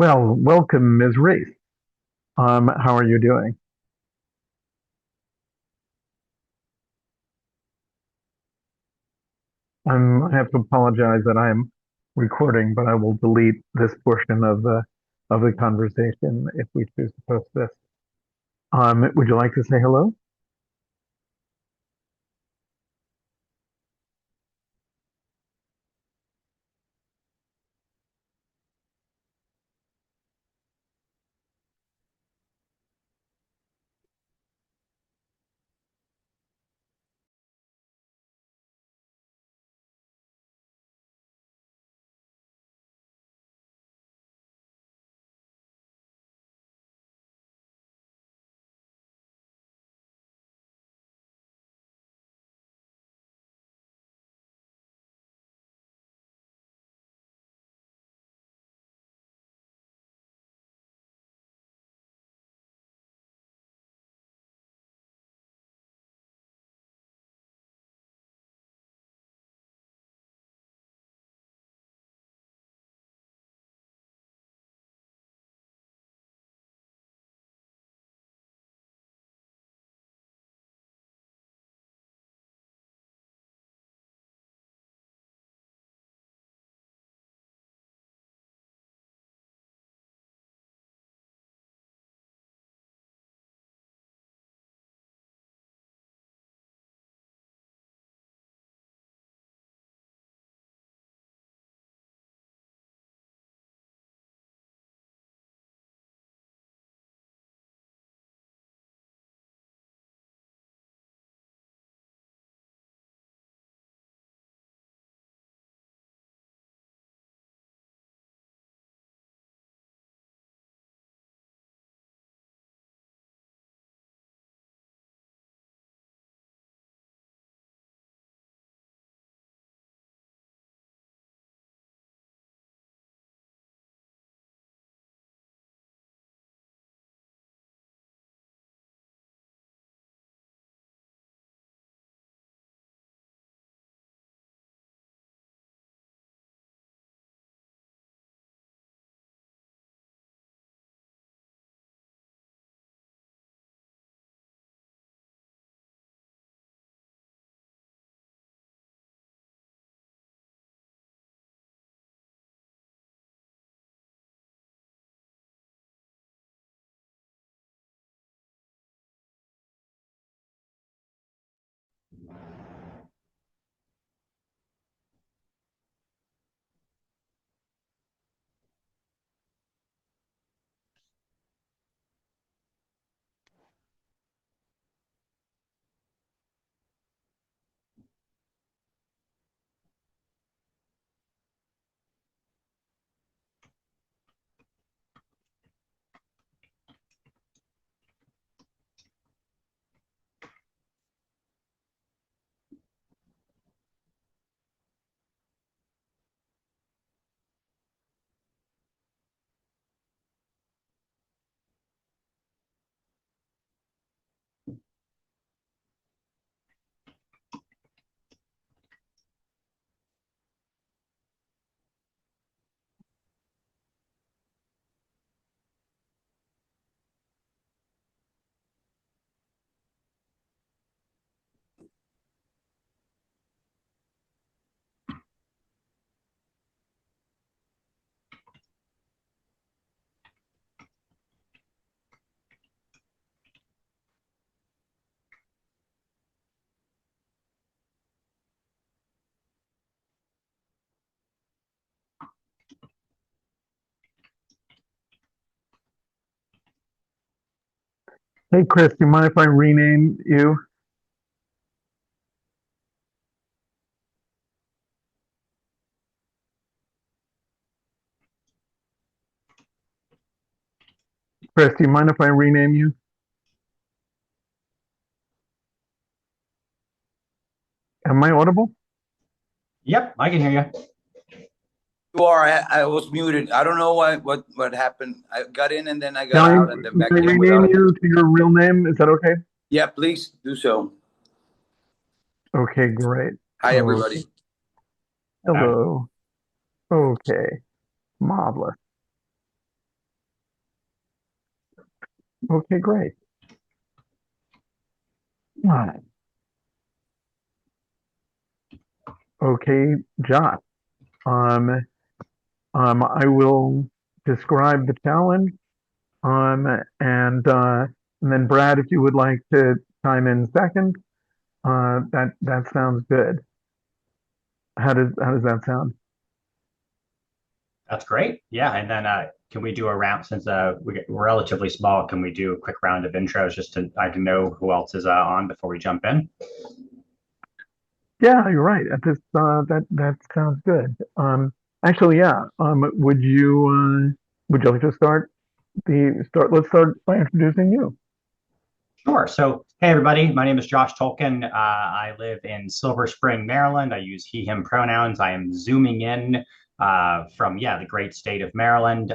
Well, welcome, Ms. Race. How are you doing? I have to apologize that I'm recording, but I will delete this portion of the conversation if we choose to post this. Would you like to say hello? Hey, Chris, do you mind if I rename you? Chris, do you mind if I rename you? Am I audible? Yep, I can hear you. You are. I was muted. I don't know what happened. I got in and then I Can got out and then I back in rename without. you to your real name? Is that okay? Yeah, please do so. Okay, great. Hi, Oh, everybody. All right. hello. Okay, marvelous. Okay, great. Right. Okay, Josh. Um, I will describe the challenge. Um, and uh, and then Brad, if you would like to chime in second, that sounds good. How does that sound? That's great. Yeah, and then can we do a round since we're relatively small? Can we do a quick round of intros just to I can know who else is on before we jump in? Yeah, you're right. That sounds good. Actually, yeah. Would you like to start? Let's start by introducing you. Sure. So, hey, everybody, my name is Josh Tulkin. I live in Silver Spring, Maryland. I use he, him pronouns. I am zooming in from, yeah, the great state of Maryland.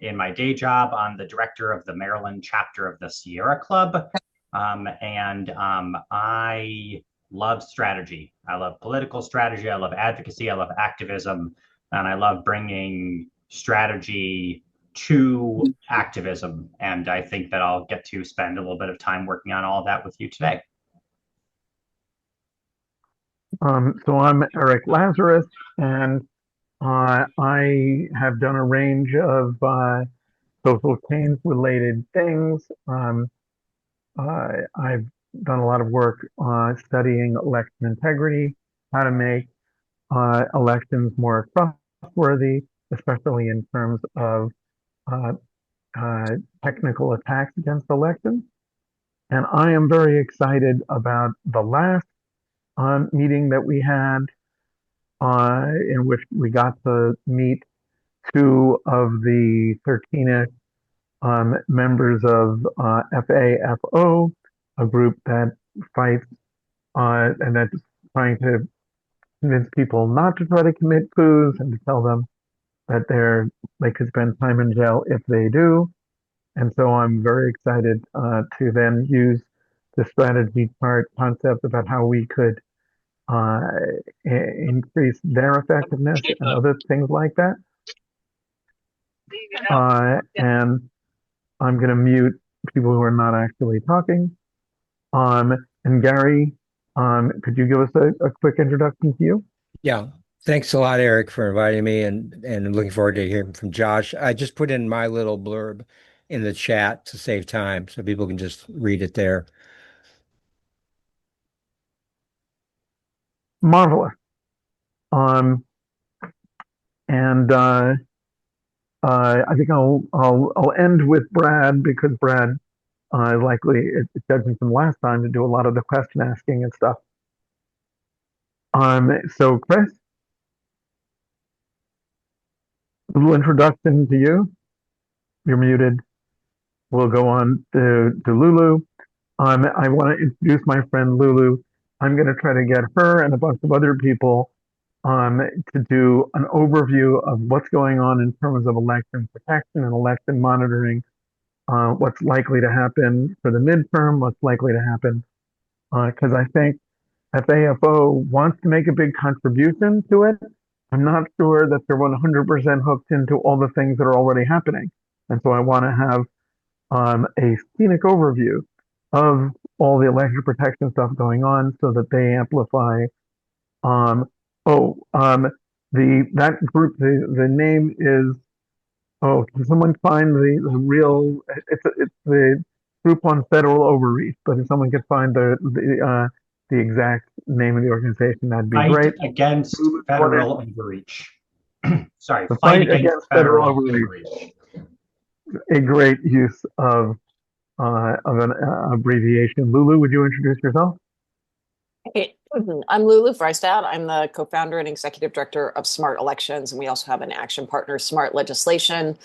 In my day job, I'm the director of the Maryland chapter of the Sierra Club. And I love strategy. I love political strategy. I love advocacy. I love activism. And I love bringing strategy to activism. And I think that I'll get to spend a little bit of time working on all of that with you today. So I'm Eric Lazarus, and I have done a range of social change related things. I've done a lot of work studying election integrity, how to make elections more trustworthy, especially in terms of uh, uh, technical attacks against elections. And I am very excited about the last meeting that we had, in which we got to meet two of the 13 members of FAFO, a group that fights and that's trying to convince people not to try to commit coups and to tell them that they could spend time in jail if they do. And so I'm very excited to then use the strategy chart concept about how we could uh, increase their effectiveness and other things like that. And I'm going to mute people who are not actually talking. And Gary, could you give us a quick introduction to you? Yeah. Thanks a lot, Eric, for inviting me and I'm looking forward to hearing from Josh. I just put in my little blurb in the chat to save time so people can just read it there. Marvelous. Um, and I think I'll end with Brad because Brad is likely, judging from last time, to do a lot of the question asking and stuff. So Chris, a little introduction to you. You're muted. We'll go on to Lulu. I want to introduce my friend Lulu. I'm going to try to get her and a bunch of other people to do an overview of what's going on in terms of election protection and election monitoring, what's likely to happen for the midterm, what's likely to happen, because I think FAFO wants to make a big contribution to it. I'm not sure that they're 100% hooked into all the things that are already happening. And so I want to have a scenic overview of all the election protection stuff going on so that they amplify. Um, oh, that group, the name is, oh, can someone find the real, it's the group on federal overreach, but if someone could find the exact name of the organization, that'd be Fight great. against federal overreach. Sorry, The fight against federal overreach, overreach. a great use of an abbreviation. Lulu, would you introduce yourself? Hey, I'm Lulu Freistad. I'm the co-founder and executive director of Smart Elections, and we also have an action partner, Smart Legislation.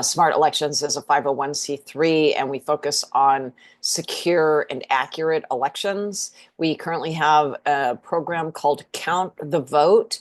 Smart Elections is a 501c3, and we focus on secure and accurate elections. We currently have a program called Count the Vote.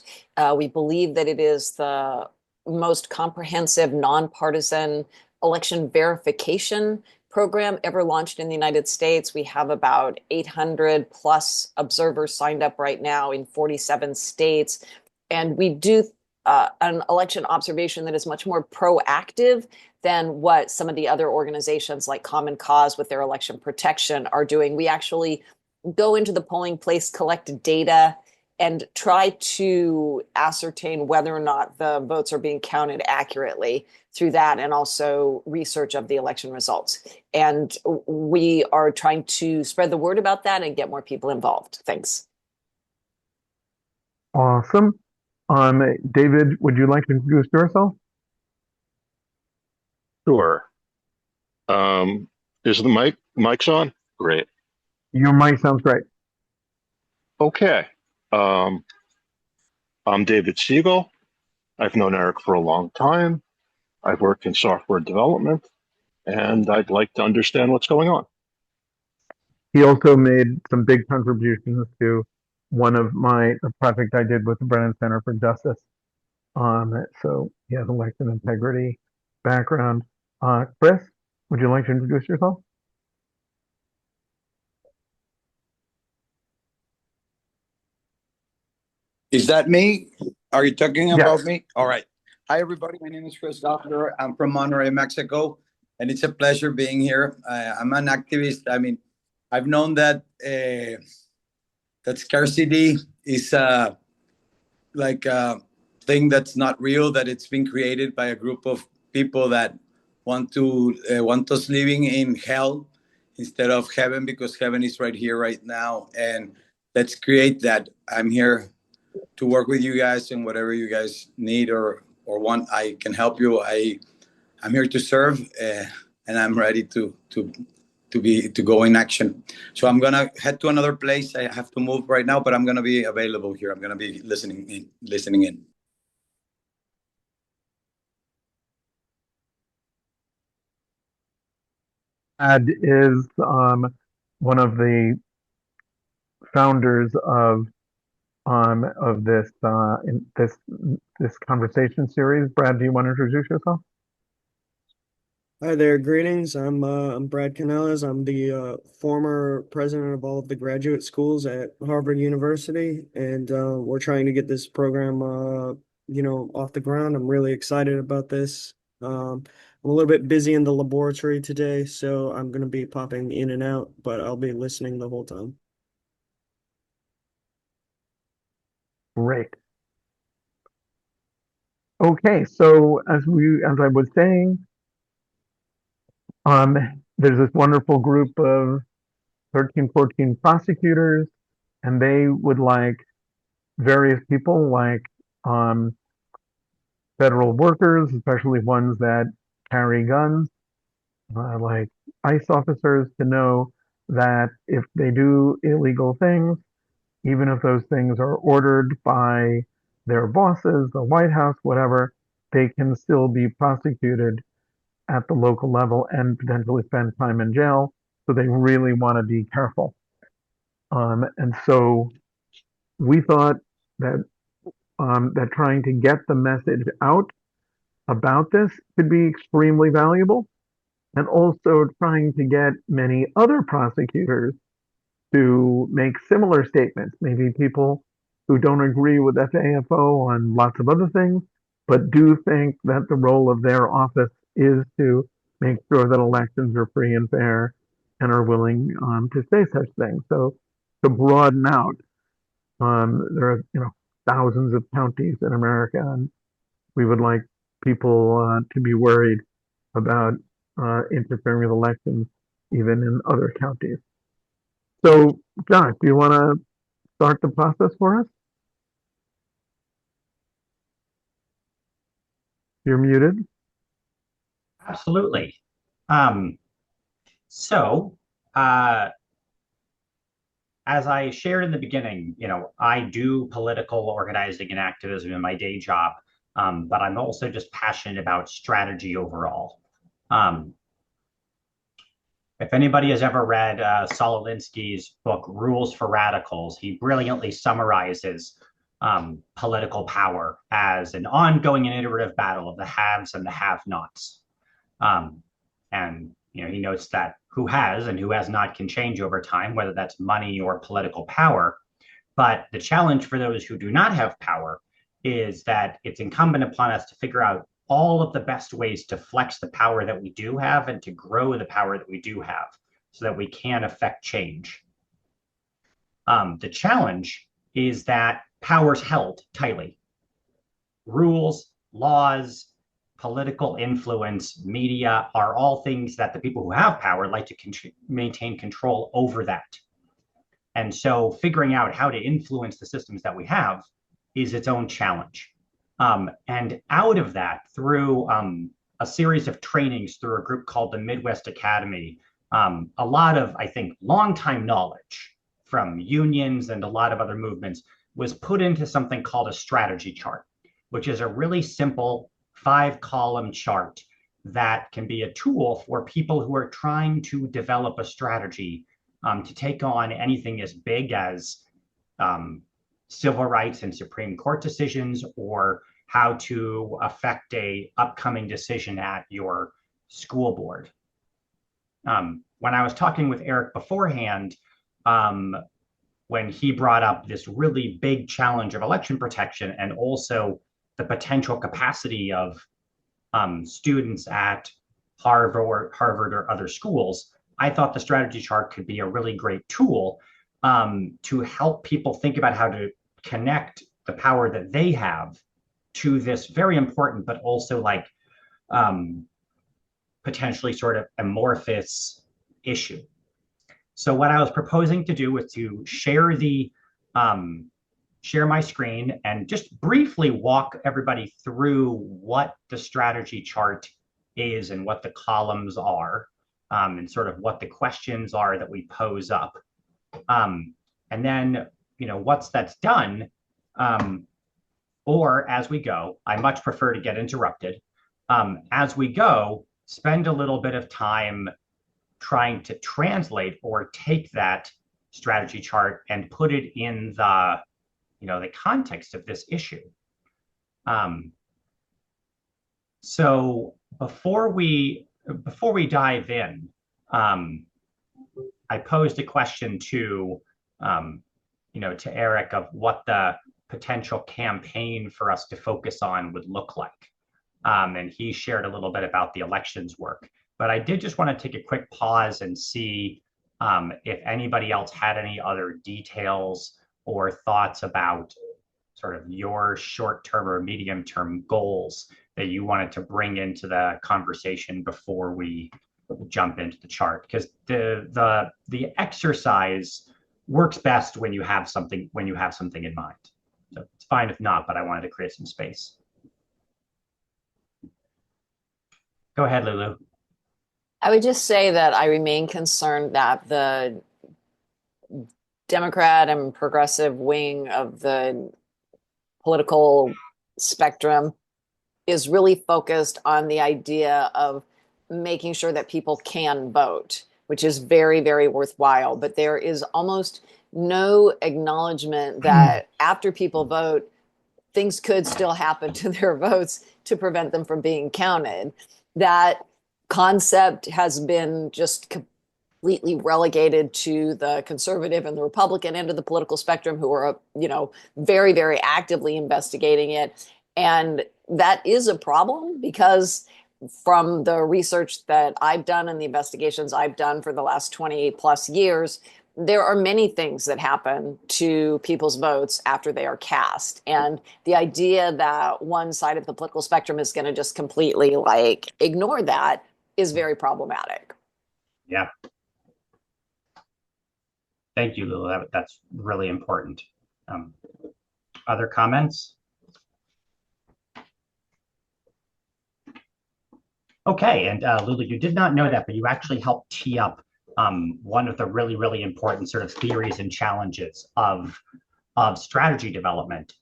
We believe that it is the most comprehensive, nonpartisan election verification program ever launched in the United States. We have about 800 plus observers signed up right now in 47 states. And we do an election observation that is much more proactive than what some of the other organizations like Common Cause with their election protection are doing. We actually go into the polling place, collect data, and try to ascertain whether or not the votes are being counted accurately through that, and also research of the election results. And we are trying to spread the word about that and get more people involved. Thanks. Awesome. David, would you like to introduce yourself? Sure. Um, is the mic's on? Great. Your mic sounds great. Okay. Um, I'm David Siegel. I've known Eric for a long time. I've worked in software development, and I'd like to understand what's going on. He also made some big contributions to one of a project I did with the Brennan Center for Justice. So he has election integrity background. Chris, would you like to introduce yourself? Is that me? Are you talking Yes. about me? All right. Hi, everybody. My name is Chris Doppler. I'm from Monterrey, Mexico, and it's a pleasure being here. I'm an activist. I mean, I've known that that scarcity is like a thing that's not real, that it's been created by a group of people that want us living in hell instead of heaven, because heaven is right here, right now. And let's create that. I'm here to work with you guys, and whatever you guys need or want, I can help you. I'm here to serve, and I'm ready to go in action. So I'm gonna head to another place. I have to move right now, but I'm gonna be available here. I'm gonna be listening in. Brad is one of the founders of this conversation series. Brad, do you want to introduce yourself? Hi there, greetings. I'm Brad Canellas. I'm the former president of all of the graduate schools at Harvard University, and we're trying to get this program, off the ground. I'm really excited about this. I'm a little bit busy in the laboratory today, so I'm going to be popping in and out, but I'll be listening the whole time. Great. Okay, so as I was saying, there's this wonderful group of 13, 14 prosecutors, and they would like various people, like federal workers, especially ones that carry guns, like ICE officers, to know that if they do illegal things, even if those things are ordered by their bosses, the White House, whatever, they can still be prosecuted at the local level and potentially spend time in jail. So they really want to be careful. And so we thought that that trying to get the message out about this could be extremely valuable, and also trying to get many other prosecutors to make similar statements. Maybe people who don't agree with FAFO on lots of other things, but do think that the role of their office is to make sure that elections are free and fair, and are willing to say such things. So to broaden out, there are thousands of counties in America, and we would like people to be worried about interfering with elections, even in other counties. So, Josh, do you want to start the process for us? You're muted. Absolutely. Um, so, uh, as I shared in the beginning, I do political organizing and activism in my day job, but I'm also just passionate about strategy overall. If anybody has ever read Saul Alinsky's book, Rules for Radicals, he brilliantly summarizes political power as an ongoing and iterative battle of the haves and the have-nots. And he notes that who has and who has not can change over time, whether that's money or political power. But the challenge for those who do not have power is that it's incumbent upon us to figure out all of the best ways to flex the power that we do have and to grow the power that we do have so that we can affect change. The challenge is that power's held tightly. Rules, laws, political influence, media are all things that the people who have power like to maintain control over that. And so figuring out how to influence the systems that we have is its own challenge. And out of that, through a series of trainings through a group called the Midwest Academy, a lot of, I think, longtime knowledge from unions and a lot of other movements was put into something called a strategy chart, which is a really simple 5-column chart that can be a tool for people who are trying to develop a strategy to take on anything as big as civil rights and Supreme Court decisions, or how to affect a upcoming decision at your school board. When I was talking with Eric beforehand, when he brought up this really big challenge of election protection and also the potential capacity of students at Harvard or other schools, I thought the strategy chart could be a really great tool to help people think about how to connect the power that they have to this very important, but also like potentially sort of amorphous issue. So what I was proposing to do was to share share my screen and just briefly walk everybody through what the strategy chart is and what the columns are, and sort of what the questions are that we pose up. And then, once that's done, or as we go, I much prefer to get interrupted. As we go, spend a little bit of time trying to translate or take that strategy chart and put it in the context of this issue. So before we dive in, I posed a question to Eric of what the potential campaign for us to focus on would look like. And he shared a little bit about the elections work. But I did just want to take a quick pause and see if anybody else had any other details or thoughts about sort of your short-term or medium-term goals that you wanted to bring into the conversation before we jump into the chart. Because the exercise works best when you have something in mind. So it's fine if not, but I wanted to create some space. Go ahead, Lulu. I would just say that I remain concerned that the Democrat and progressive wing of the political spectrum is really focused on the idea of making sure that people can vote, which is very, very worthwhile. But there is almost no acknowledgement that after people vote, things could still happen to their votes to prevent them from being counted. That concept has been just completely relegated to the conservative and the Republican end of the political spectrum, who are, very, very actively investigating it. And that is a problem, because from the research that I've done and the investigations I've done for the last 20 plus years, there are many things that happen to people's votes after they are cast. And the idea that one side of the political spectrum is going to just completely ignore that is very problematic. Yeah. Thank you, Lulu. That's really important. Other comments? Okay, and Lulu, you did not know that, but you actually helped tee up one of the really, really important sort of theories and challenges of strategy development,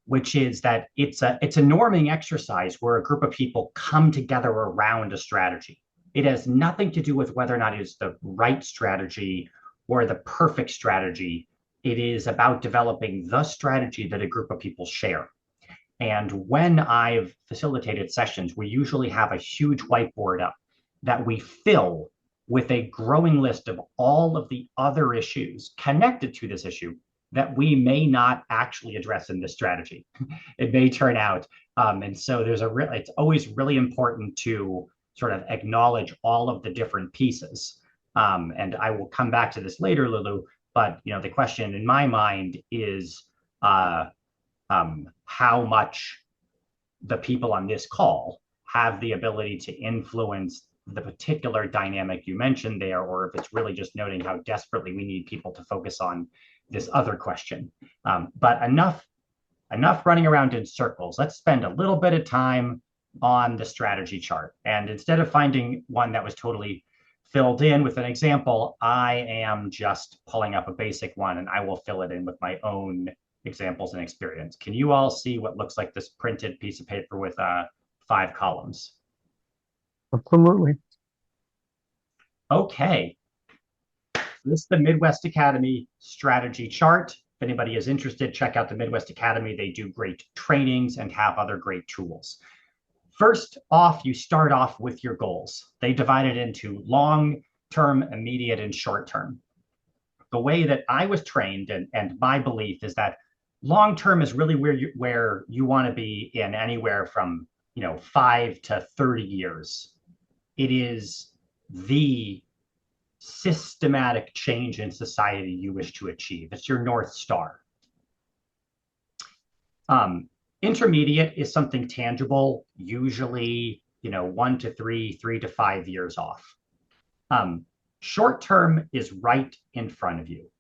which is that it's a norming exercise where a group of people come together around a strategy. It has nothing to do with whether or not it is the right strategy or the perfect strategy. It is about developing the strategy that a group of people share. And when I've facilitated sessions, we usually have a huge whiteboard up that we fill with a growing list of all of the other issues connected to this issue that we may not actually address in this strategy. It may turn out. And so it's always really important to sort of acknowledge all of the different pieces. And I will come back to this later, Lulu, but the question in my mind is how much the people on this call have the ability to influence the particular dynamic you mentioned there, or if it's really just noting how desperately we need people to focus on this other question. But enough running around in circles. Let's spend a little bit of time on the strategy chart. And instead of finding one that was totally filled in with an example, I am just pulling up a basic one, and I will fill it in with my own examples and experience. Can you all see what looks like this printed piece of paper with 5 columns? Absolutely. Okay. This is the Midwest Academy strategy chart. If anybody is interested, check out the Midwest Academy. They do great trainings and have other great tools. First off, you start off with your goals. They divide it into long-term, immediate, and short-term. The way that I was trained and my belief is that long-term is really where you want to be in anywhere from 5 to 30 years. It is the systematic change in society you wish to achieve. It's your North Star. Intermediate is something tangible, usually 1 to 3, 3 to 5 years off. Short term is right in front of you.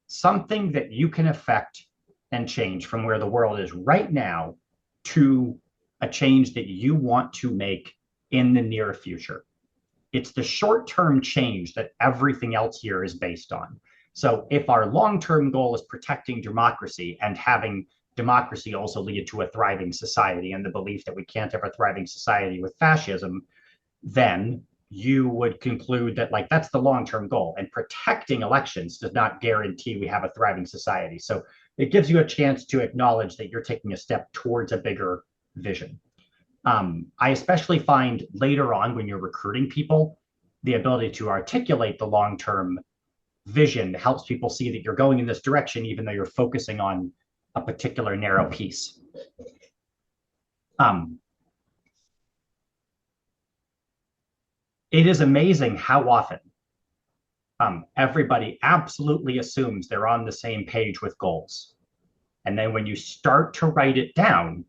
Something that you can affect and change from where the world is right now to a change that you want to make in the near future. It's the short-term change that everything else here is based on. So if our long-term goal is protecting democracy and having democracy also lead to a thriving society, and the belief that we can't have a thriving society with fascism, then you would conclude that that's the long-term goal. And protecting elections does not guarantee we have a thriving society. So it gives you a chance to acknowledge that you're taking a step towards a bigger vision. I especially find later on when you're recruiting people, the ability to articulate the long-term vision helps people see that you're going in this direction, even though you're focusing on a particular narrow piece. It is amazing how often everybody absolutely assumes they're on the same page with goals. And then when you start to write it down,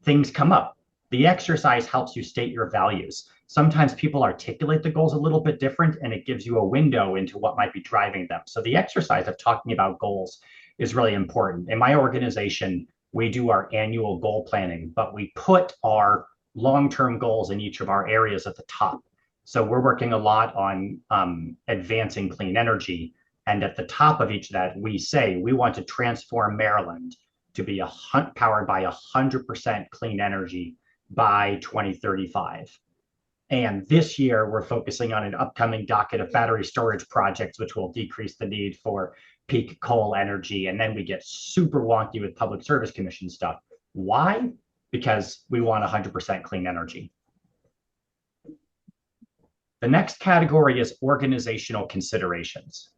things come up. The exercise helps you state your values. Sometimes people articulate the goals a little bit different, and it gives you a window into what might be driving them. So the exercise of talking about goals is really important. In my organization, we do our annual goal planning, but we put our long-term goals in each of our areas at the top. So we're working a lot on advancing clean energy. And at the top of each of that, we say we want to transform Maryland to be powered by 100% clean energy by 2035. And this year, we're focusing on an upcoming docket of battery storage projects, which will decrease the need for peak coal energy. And then we get super wonky with Public Service Commission stuff. Why? Because we want 100% clean energy. The next category is organizational considerations.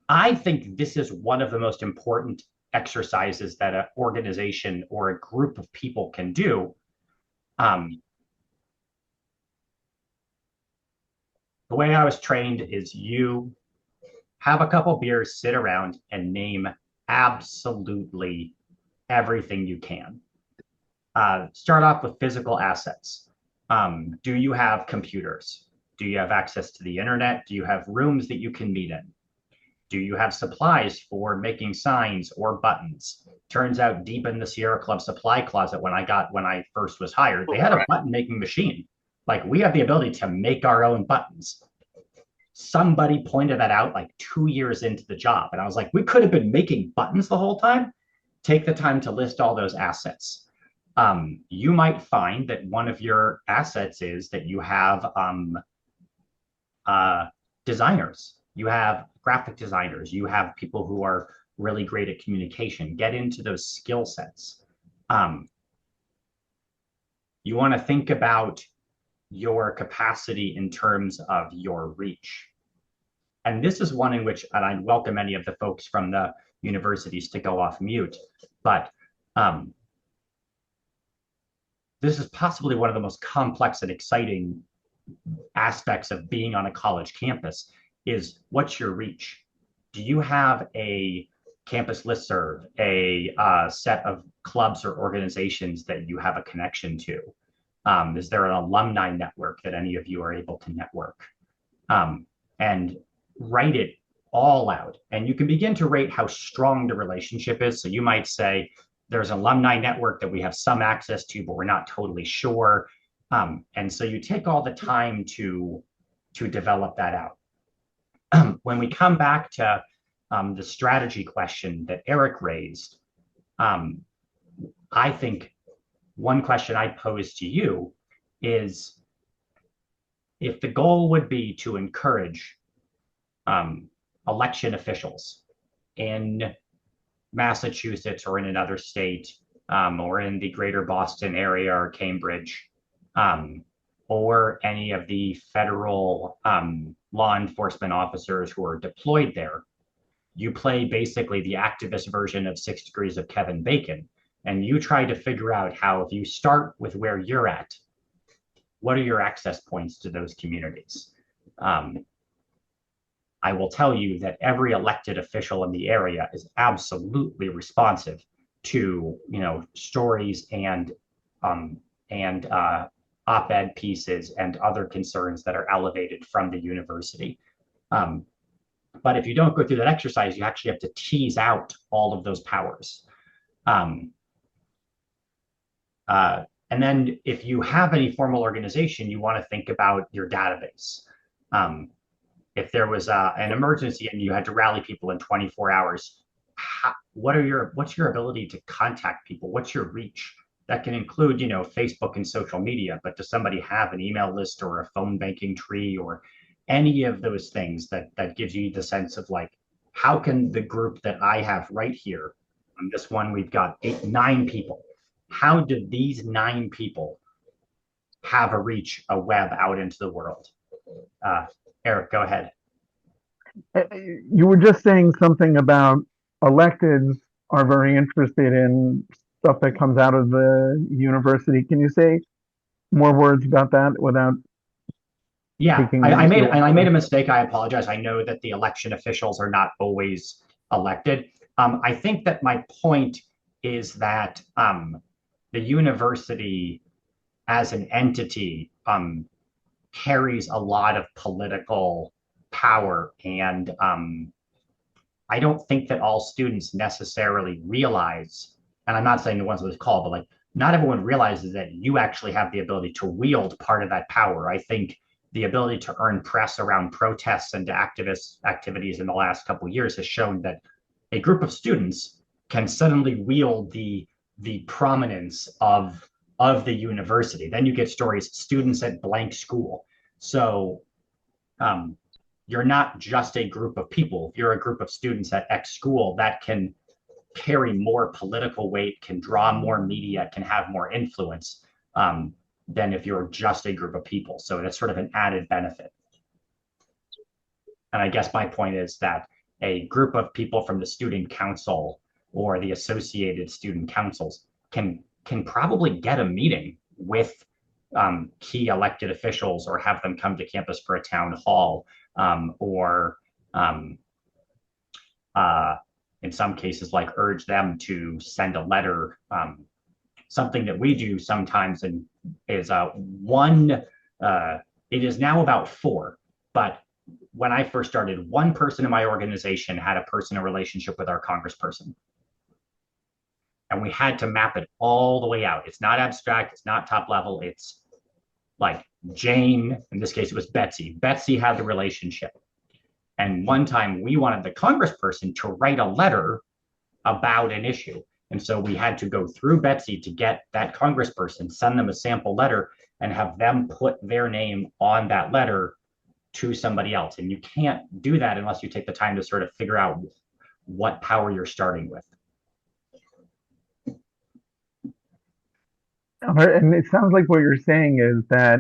I think this is one of the most important exercises that an organization or a group of people can do. The way I was trained is you have a couple beers, sit around, and name absolutely everything you can. Start off with physical assets. Do you have computers? Do you have access to the internet? Do you have rooms that you can meet in? Do you have supplies for making signs or buttons? Turns out deep in the Sierra Club supply closet when I first was hired, they had a button making machine. We have the ability to make our own buttons. Somebody pointed that out 2 years into the job. And I was like, we could have been making buttons the whole time. Take the time to list all those assets. You might find that one of your assets is that you have designers. You have graphic designers. You have people who are really great at communication. Get into those skill sets. You want to think about your capacity in terms of your reach. And this is one in which, and I welcome any of the folks from the universities to go off mute, but this is possibly one of the most complex and exciting aspects of being on a college campus is what's your reach? Do you have a campus listserv, a set of clubs or organizations that you have a connection to? Is there an alumni network that any of you are able to network? And write it all out. And you can begin to rate how strong the relationship is. So you might say, there's an alumni network that we have some access to, but we're not totally sure. And so you take all the time to develop that out. When we come back to the strategy question that Eric raised, I think one question I pose to you is, if the goal would be to encourage election officials in Massachusetts or in another state, or in the greater Boston area or Cambridge, or any of the federal law enforcement officers who are deployed there, you play basically the activist version of 6 Degrees of Kevin Bacon, and you try to figure out how, if you start with where you're at, what are your access points to those communities? I will tell you that every elected official in the area is absolutely responsive to, stories and op-ed pieces and other concerns that are elevated from the university. But if you don't go through that exercise, you actually have to tease out all of those powers. And then if you have any formal organization, you want to think about your database. If there was an emergency and you had to rally people in 24 hours, what's your ability to contact people? What's your reach? That can include, Facebook and social media, but does somebody have an email list or a phone banking tree or any of those things that gives you the sense of, like, how can the group that I have right here, on this one, we've got 9 people. How do these 9 people have a reach, a web out into the world? Eric, go ahead. You were just saying something about electeds are very interested in stuff that comes out of the university. Can you say more words about that without Yeah, taking I made a mistake. I apologize. I know that the election officials are not always elected. I think that my point is that the university as an entity carries a lot of political power, and I don't think that all students necessarily realize, and I'm not saying the ones on this call, but like, not everyone realizes that you actually have the ability to wield part of that power. I think the ability to earn press around protests and activist activities in the last couple of years has shown that a group of students can suddenly wield the prominence of the university. Then you get stories, students at blank school. So you're not just a group of people. If you're a group of students at X school, that can carry more political weight, can draw more media, can have more influence than if you're just a group of people. So that's sort of an added benefit. And I guess my point is that a group of people from the student council or the associated student councils can probably get a meeting with key elected officials, or have them come to campus for a town hall, or in some cases, like, urge them to send a letter. Something that we do sometimes is it is now about 4, but when I first started, 1 person in my organization had a personal relationship with our congressperson. And we had to map it all the way out. It's not abstract, it's not top level, it's like Jane, in this case it was Betsy. Betsy had the relationship. And one time we wanted the congressperson to write a letter about an issue. And so we had to go through Betsy to get that congressperson, send them a sample letter, and have them put their name on that letter to somebody else. And you can't do that unless you take the time to sort of figure out what power you're starting with. And it sounds like what you're saying is that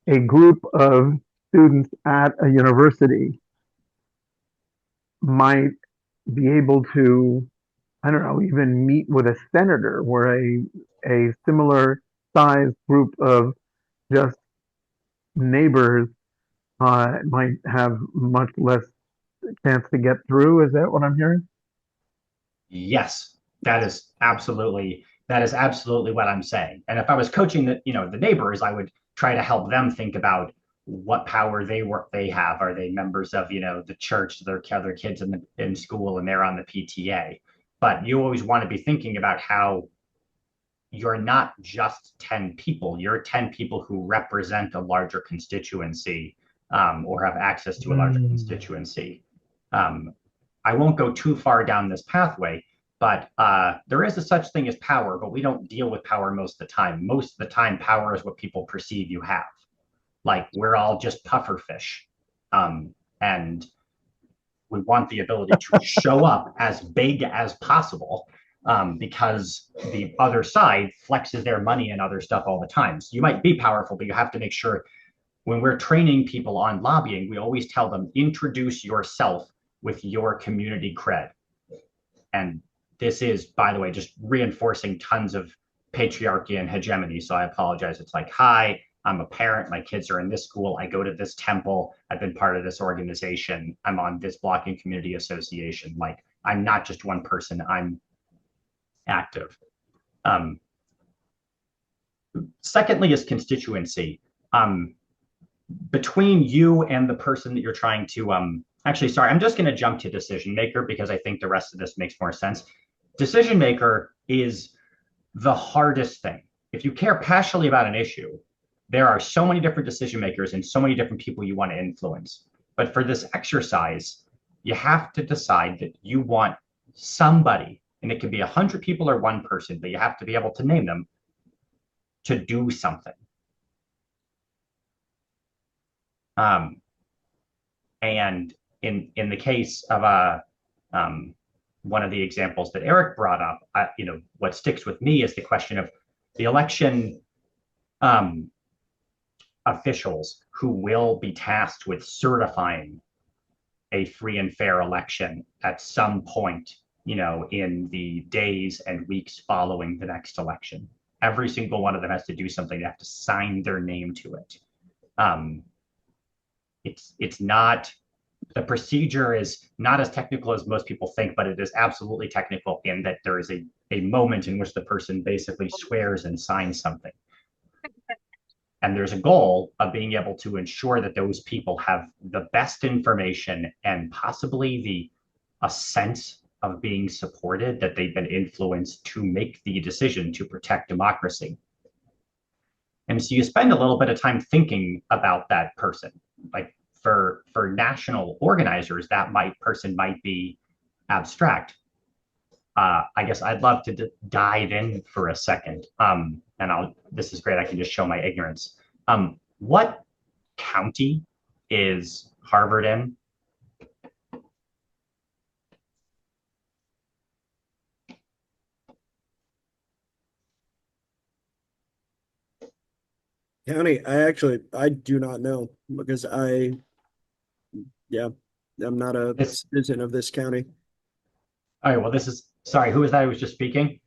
a group of students at a university might be able to, I don't know, even meet with a senator where a similar sized group of just neighbors might have much less chance to get through. Is that what I'm hearing? Yes, that is absolutely what I'm saying. And if I was coaching the neighbors, I would try to help them think about what power they have. Are they members of the church? Their other kids in school, and they're on the PTA. But you always want to be thinking about how you're not just 10 people. You're 10 people who represent a larger constituency, or have access to a larger constituency. Um, I won't go too far down this pathway, but there is a such thing as power, but we don't deal with power most of the time. Most of the time, power is what people perceive you have. Like, we're all just pufferfish. And we want the ability to show up as big as possible, because the other side flexes their money and other stuff all the time. So you might be powerful, but you have to make sure when we're training people on lobbying, we always tell them, introduce yourself with your community cred. And this is, by the way, just reinforcing tons of patriarchy and hegemony. So I apologize. It's like, hi, I'm a parent. My kids are in this school. I go to this temple. I've been part of this organization. I'm on this block and community association. Like, I'm not just one person. I'm active. Secondly is constituency. Between you and the person that you're trying to actually, sorry, I'm just going to jump to decision maker because I think the rest of this makes more sense. Decision maker is the hardest thing. If you care passionately about an issue, there are so many different decision makers and so many different people you want to influence. But for this exercise, you have to decide that you want somebody, and it can be 100 people or one person, but you have to be able to name them, to do something. And in the case of one of the examples that Eric brought up, what sticks with me is the question of the election officials who will be tasked with certifying a free and fair election at some point, in the days and weeks following the next election. Every single one of them has to do something. They have to sign their name to it. It's not, the procedure is not as technical as most people think, but it is absolutely technical in that there is a moment in which the person basically swears and signs something. And there's a goal of being able to ensure that those people have the best information and possibly a sense of being supported, that they've been influenced to make the decision to protect democracy. And so you spend a little bit of time thinking about that person. Like, for national organizers, that person might be abstract. I guess I'd love to dive in for a second. This is great. I can just show my ignorance. What county is Harvard in? County, I do not know because I'm not a citizen of this county. All right, well, sorry, who was that who was just speaking?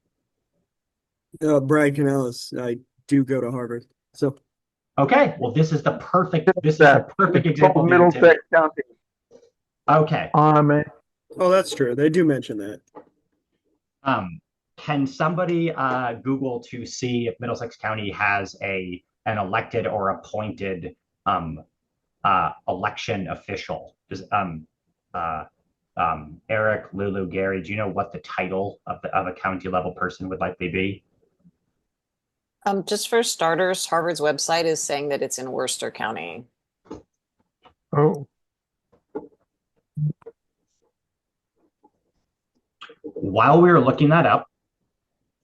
Brad Canales, I do go to Harvard. So okay, well, this is the perfect example. Middlesex County. Okay. Oh, that's true. They do mention that. Can somebody Google to see if Middlesex County has an elected or appointed election official? Does Eric, Lulu, Gary, do you know what the title of a county level person would likely be? Just for starters, Harvard's website is saying that it's in Worcester County. Oh. While we were looking that up,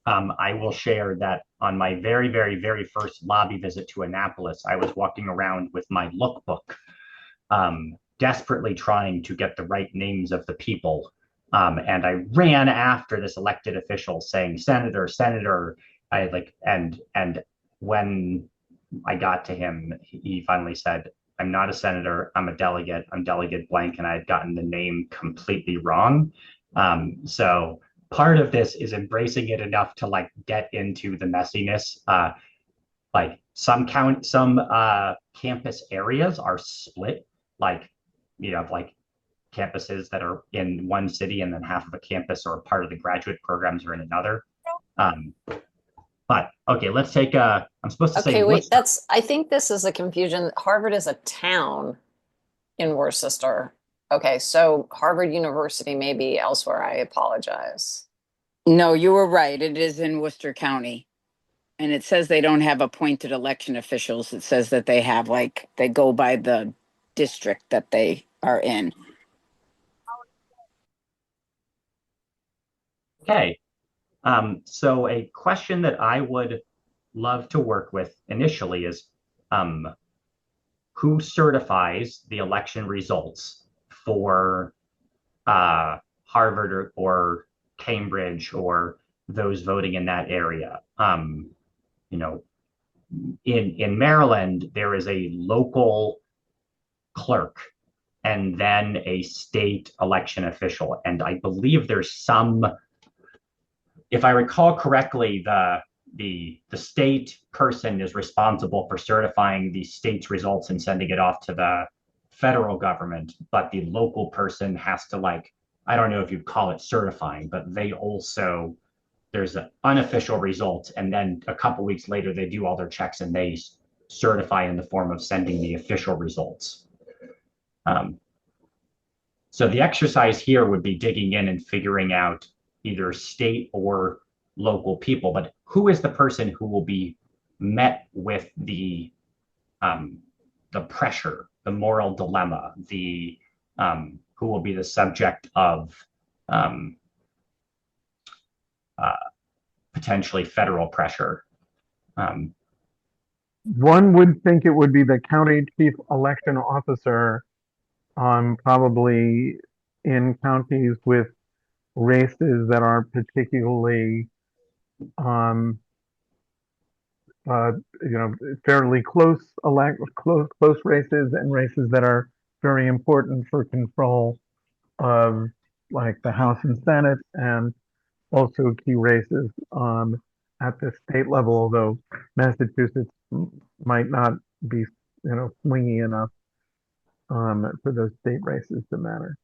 I will share that on my very, very, very first lobby visit to Annapolis, I was walking around with my lookbook, desperately trying to get the right names of the people. And I ran after this elected official saying, Senator, Senator. And when I got to him, he finally said, I'm not a senator. I'm a delegate. I'm delegate blank, and I had gotten the name completely wrong. So part of this is embracing it enough to like get into the messiness. Like some campus areas are split. Like you have like campuses that are in one city, and then half of a campus or part of the graduate programs are in another. Um, but okay, let's take I'm supposed to say Okay, wait, Worcester. I think this is a confusion. Harvard is a town in Worcester. Okay, so Harvard University may be elsewhere. I apologize. No, you were right. It is in Worcester County. And it says they don't have appointed election officials. It says that they have they go by the district that they are in. Okay. So a question that I would love to work with initially is who certifies the election results for Harvard or Cambridge or those voting in that area? You know, in Maryland, there is a local clerk and then a state election official. And I believe there's some, if I recall correctly, the state person is responsible for certifying the state's results and sending it off to the federal government, but the local person has to like, I don't know if you'd call it certifying, but they also, there's an unofficial results, and then a couple weeks later they do all their checks and they certify in the form of sending the official results. So the exercise here would be digging in and figuring out either state or local people, but who is the person who will be met with the pressure, the moral dilemma, the who will be the subject of potentially federal pressure. One would think it would be the county chief election officer, probably in counties with races that are particularly, fairly close races and races that are very important for control of like the House and Senate, and also key races at the state level, although Massachusetts might not be, swingy enough for those state races to matter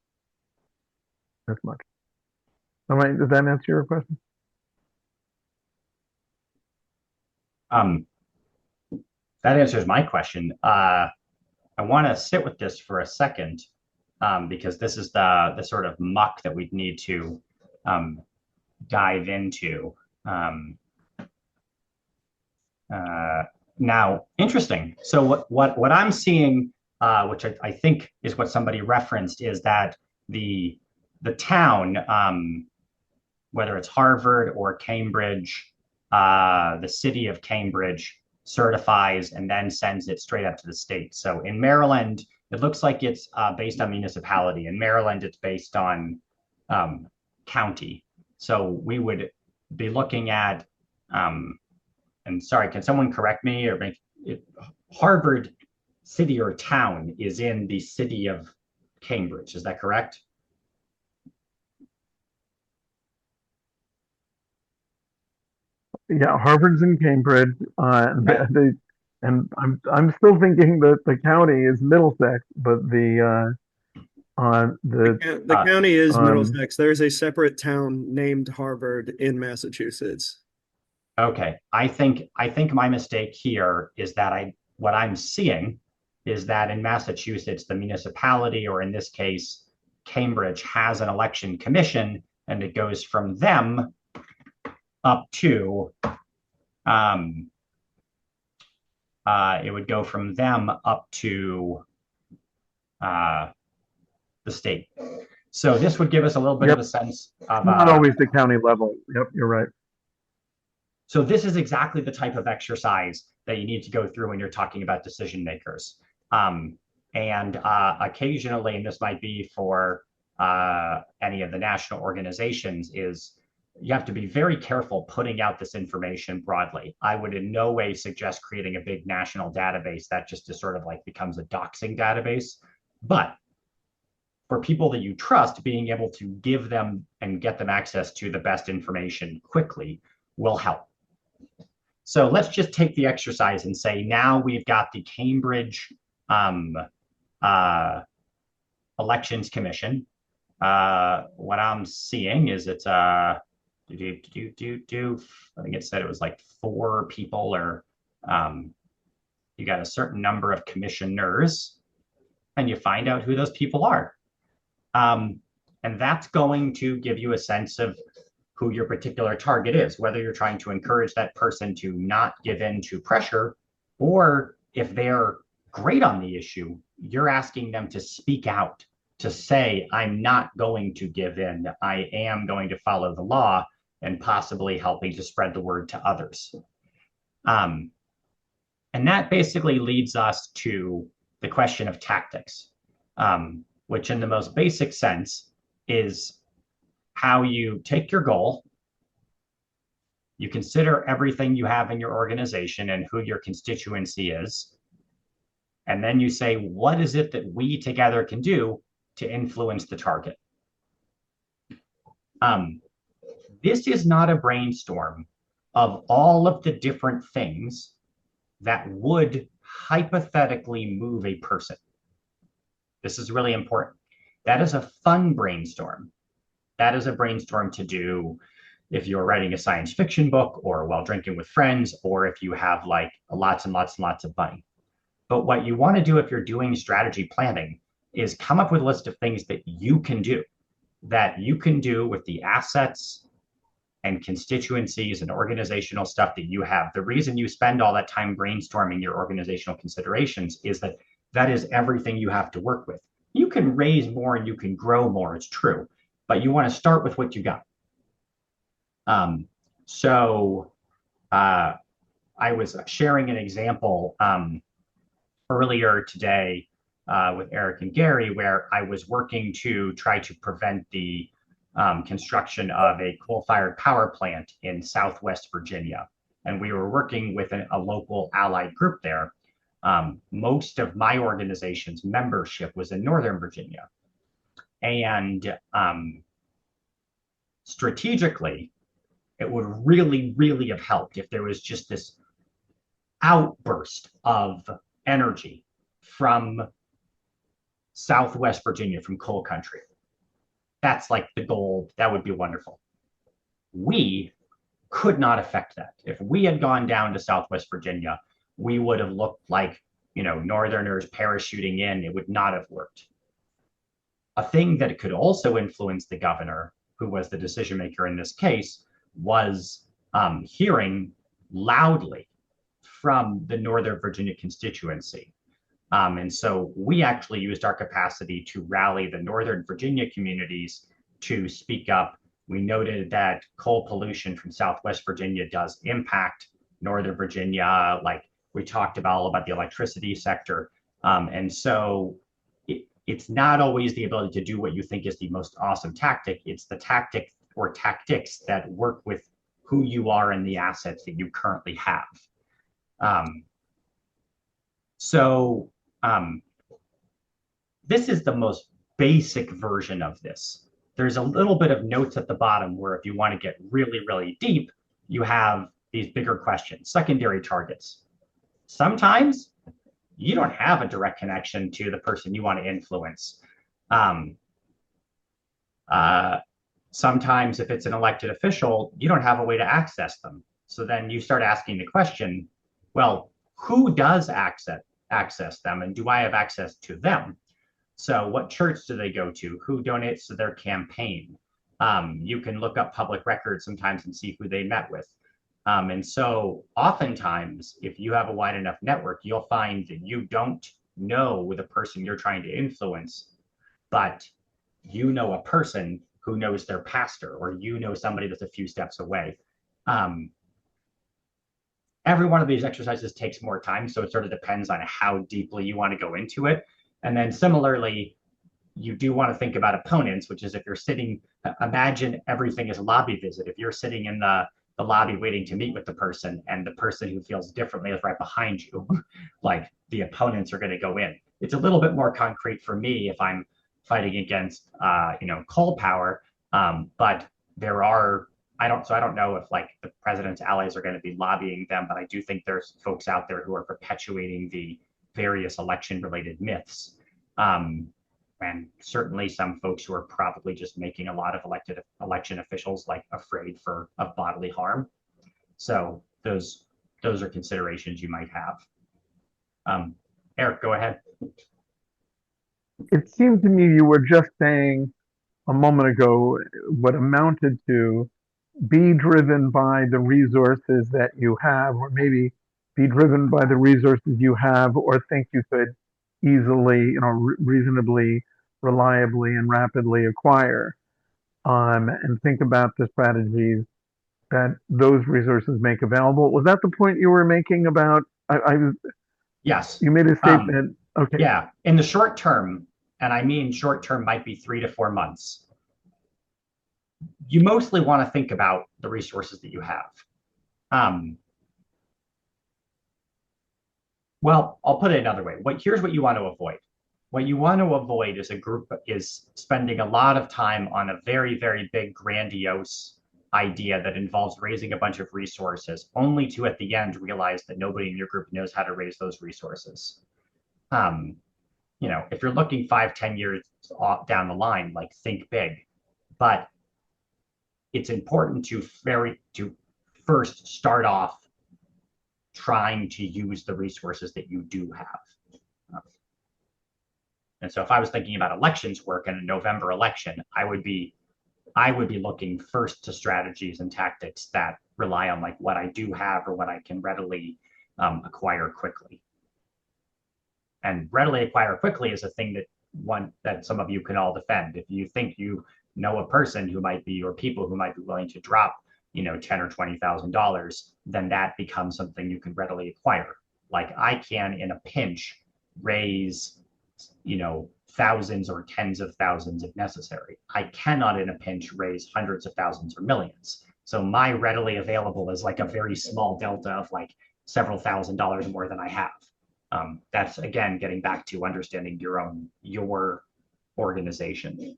as much. All right, does that answer your question? That answers my question. I want to sit with this for a second because this is the sort of muck that we need to dive into. Now, interesting. So what I'm seeing, which I think is what somebody referenced, is that the town, whether it's Harvard or Cambridge, the city of Cambridge certifies and then sends it straight up to the state. So in Maryland, it looks like it's based on municipality. In Maryland, it's based on county. So we would be looking at, and sorry, can someone correct me or make it, Harvard city or town is in the city of Cambridge. Is that correct? Yeah, Harvard's in Cambridge, Okay. and I'm still thinking that the county is Middlesex, but the The county is um, Middlesex. There's a separate town named Harvard in Massachusetts. Okay, I think my mistake here is that what I'm seeing is that in Massachusetts, the municipality, or in this case, Cambridge, has an election commission, and it goes from them up to it would go from them up to the state. So this would give us a little bit of a sense of not always the county level. Yep, you're right. So this is exactly the type of exercise that you need to go through when you're talking about decision makers. And occasionally, and this might be for any of the national organizations, is you have to be very careful putting out this information broadly. I would in no way suggest creating a big national database that just is sort of like becomes a doxing database. But for people that you trust, being able to give them and get them access to the best information quickly will help. So let's just take the exercise and say now we've got the Cambridge Elections Commission. What I'm seeing is it's I think it said it was like 4 people, or you got a certain number of commissioners, and you find out who those people are. And that's going to give you a sense of who your particular target is, whether you're trying to encourage that person to not give in to pressure, or if they're great on the issue, you're asking them to speak out, to say, I'm not going to give in, I am going to follow the law, and possibly helping to spread the word to others. And that basically leads us to the question of tactics, which in the most basic sense is how you take your goal, you consider everything you have in your organization and who your constituency is, and then you say, what is it that we together can do to influence the target? This is not a brainstorm of all of the different things that would hypothetically move a person. This is really important. That is a fun brainstorm. That is a brainstorm to do if you're writing a science fiction book, or while drinking with friends, or if you have like lots and lots and lots of money. But what you want to do if you're doing strategy planning is come up with a list of things that you can do with the assets and constituencies and organizational stuff that you have. The reason you spend all that time brainstorming your organizational considerations is that that is everything you have to work with. You can raise more and you can grow more, it's true, but you want to start with what you got. I was sharing an example earlier today with Eric and Gary, where I was working to try to prevent the construction of a coal-fired power plant in Southwest Virginia. And we were working with a local allied group there. Most of my organization's membership was in Northern Virginia. And strategically, it would really, really have helped if there was just this outburst of energy from Southwest Virginia, from coal country. That's like the goal. That would be wonderful. We could not affect that. If we had gone down to Southwest Virginia, we would have looked like, Northerners parachuting in. It would not have worked. A thing that could also influence the governor, who was the decision maker in this case, was hearing loudly from the Northern Virginia constituency. And so we actually used our capacity to rally the Northern Virginia communities to speak up. We noted that coal pollution from Southwest Virginia does impact Northern Virginia, like we talked about all about the electricity sector. And so it's not always the ability to do what you think is the most awesome tactic. It's the tactic or tactics that work with who you are and the assets that you currently have. This is the most basic version of this. There's a little bit of notes at the bottom where if you want to get really, really deep, you have these bigger questions, secondary targets. Sometimes you don't have a direct connection to the person you want to influence. Sometimes if it's an elected official, you don't have a way to access them. So then you start asking the question, well, who does access them, and do I have access to them? So what church do they go to? Who donates to their campaign? You can look up public records sometimes and see who they met with. And so oftentimes, if you have a wide enough network, you'll find that you don't know the person you're trying to influence, but you know a person who knows their pastor, or you know somebody that's a few steps away. Every one of these exercises takes more time, so it sort of depends on how deeply you want to go into it. And then similarly, you do want to think about opponents, which is if you're sitting, imagine everything is a lobby visit. If you're sitting in the lobby waiting to meet with the person and the person who feels differently is right behind you, like the opponents are going to go in. It's a little bit more concrete for me if I'm fighting against, coal power. But there are, I don't know if like the president's allies are going to be lobbying them, but I do think there's folks out there who are perpetuating the various election related myths. And certainly some folks who are probably just making a lot of election officials like afraid of bodily harm. So those are considerations you might have. Eric, go ahead. It seemed to me you were just saying a moment ago what amounted to be driven by the resources that you have, or maybe be driven by the resources you have or think you could easily, reasonably, reliably, and rapidly acquire, and think about the strategies that those resources make available. Was that the point you were making about? Yes. You made a statement. Okay. Yeah. In the short term, and I mean short term might be 3 to 4 months, you mostly want to think about the resources that you have. Well, I'll put it another way. Here's what you want to avoid. What you want to avoid is spending a lot of time on a very, very big, grandiose idea that involves raising a bunch of resources, only to at the end realize that nobody in your group knows how to raise those resources. If you're looking 5-10 years down the line, like think big, but it's important to first start off trying to use the resources that you do have. And so if I was thinking about elections work in a November election, I would be looking first to strategies and tactics that rely on like what I do have or what I can readily acquire quickly. And readily acquire quickly is a thing that some of you can all defend. If you think you know a person who might be, or people who might be willing to drop, $10,000 or $20,000, then that becomes something you can readily acquire. Like I can, in a pinch, raise, thousands or tens of thousands if necessary. I cannot, in a pinch, raise hundreds of thousands or millions. So my readily available is like a very small delta of like several $1,000s more than I have. That's again getting back to understanding your organization.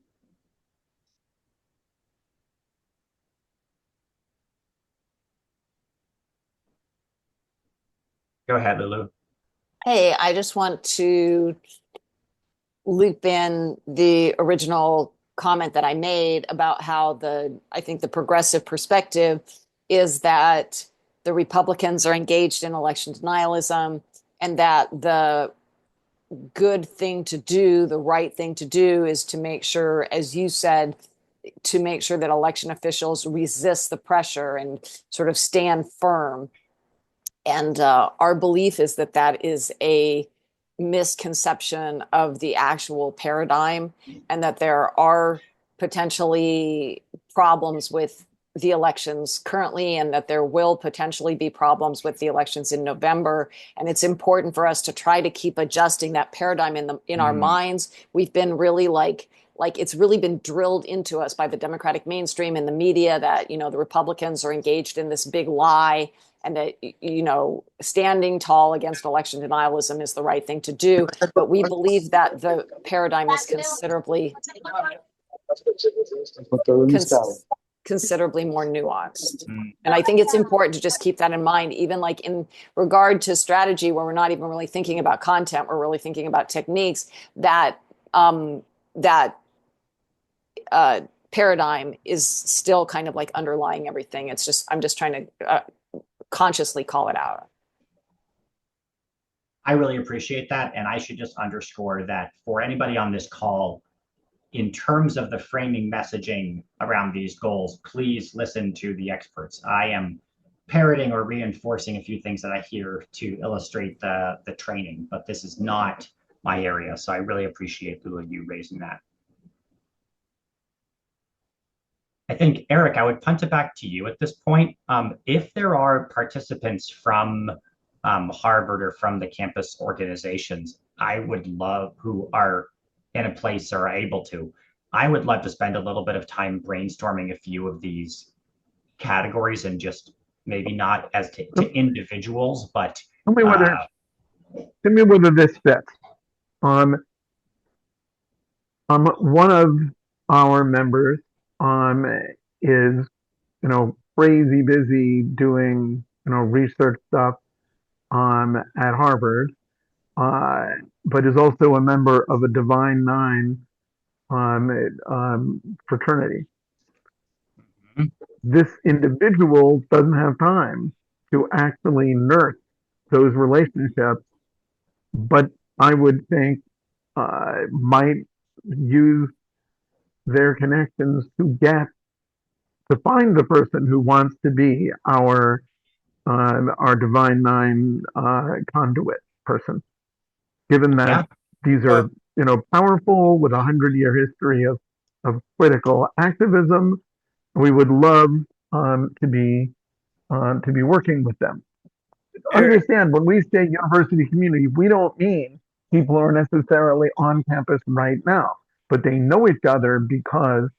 Go ahead, Lulu. Hey, I just want to loop in the original comment that I made about how I think the progressive perspective is that the Republicans are engaged in election denialism, and that the good thing to do, the right thing to do, is to make sure, as you said, to make sure that election officials resist the pressure and sort of stand firm. And our belief is that that is a misconception of the actual paradigm, and that there are potentially problems with the elections currently, and that there will potentially be problems with the elections in November. And it's important for us to try to keep adjusting that paradigm in our minds. We've been really like it's really been drilled into us by the Democratic mainstream and the media that, the Republicans are engaged in this big lie, and that, standing tall against election denialism is the right thing to do. But we believe that the paradigm is considerably more nuanced. And I think it's important to just keep that in mind, even like in regard to strategy, where we're not even really thinking about content, we're really thinking about techniques. That paradigm is still kind of like underlying everything. I'm just trying to consciously call it out. I really appreciate that. And I should just underscore that for anybody on this call, in terms of the framing messaging around these goals, please listen to the experts. I am parroting or reinforcing a few things that I hear to illustrate the training, but this is not my area. So I really appreciate, Lula, you raising that. I think, Eric, I would punt it back to you at this point. If there are participants from Harvard or from the campus organizations, I would love, who are in a place or are able to, I would love to spend a little bit of time brainstorming a few of these categories and just maybe not as to individuals, but Tell me whether uh, tell me whether this fits. Um, one of our members is crazy busy doing research stuff at Harvard, uh, but is also a member of a Divine Nine fraternity. This individual doesn't have time to actually nurse those relationships, but I would think might use their connections to find the person who wants to be our Divine Nine conduit person. Given that yeah, these Uh, are powerful with 100-year history of political activism, we would love to be working with them. Eric, Understand, when we say university community, we don't mean people are necessarily on campus right now, but they know each other because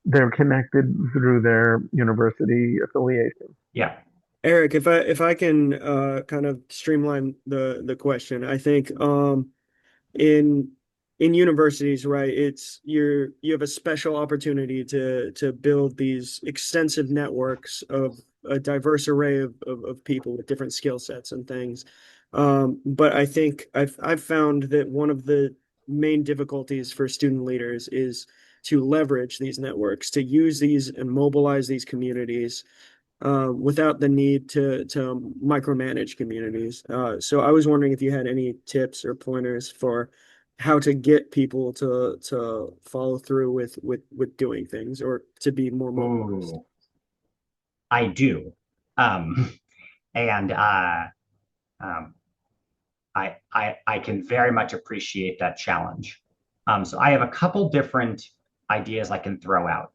they're connected through their university affiliation. yeah. Eric, if I can kind of streamline the question, I think in universities, right, you have a special opportunity to build these extensive networks of a diverse array of people with different skill sets and things. But I think I've found that one of the main difficulties for student leaders is to leverage these networks, to use these and mobilize these communities without the need to micromanage communities. So I was wondering if you had any tips or pointers for how to get people to follow through with doing things or to be more mobilized. Ooh, I do. Um, and um, I can very much appreciate that challenge. So I have a couple different ideas I can throw out.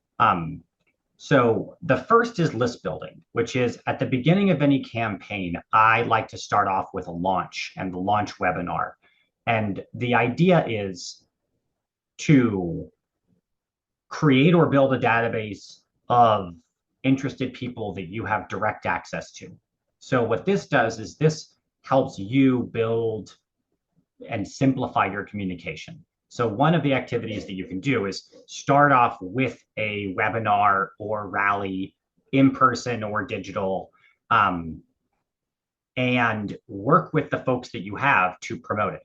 So the first is list building, which is at the beginning of any campaign, I like to start off with a launch and the launch webinar. And the idea is to create or build a database of interested people that you have direct access to. So what this does is this helps you build and simplify your communication. So one of the activities that you can do is start off with a webinar or rally, in person or digital, and work with the folks that you have to promote it,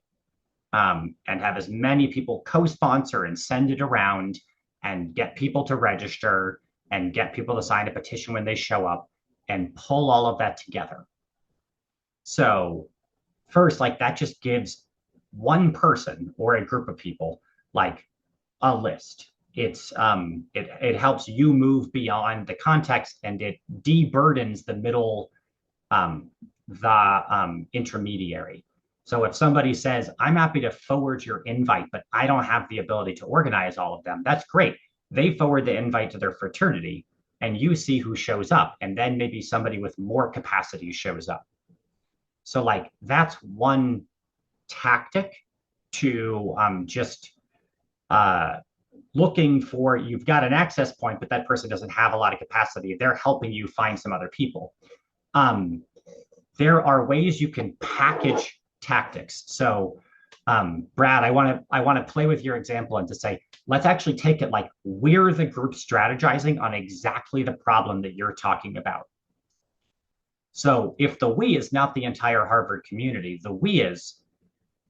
and have as many people co-sponsor and send it around and get people to register and get people to sign a petition when they show up and pull all of that together. So first, like that just gives one person or a group of people like a list. It helps you move beyond the context and it deburdens the intermediary. So if somebody says, I'm happy to forward your invite, but I don't have the ability to organize all of them, that's great. They forward the invite to their fraternity and you see who shows up. And then maybe somebody with more capacity shows up. So like that's one tactic to just looking for, you've got an access point, but that person doesn't have a lot of capacity. They're helping you find some other people. There are ways you can package tactics. So Brad, I want to play with your example and to say, let's actually take it like we're the group strategizing on exactly the problem that you're talking about. So if the we is not the entire Harvard community, the we is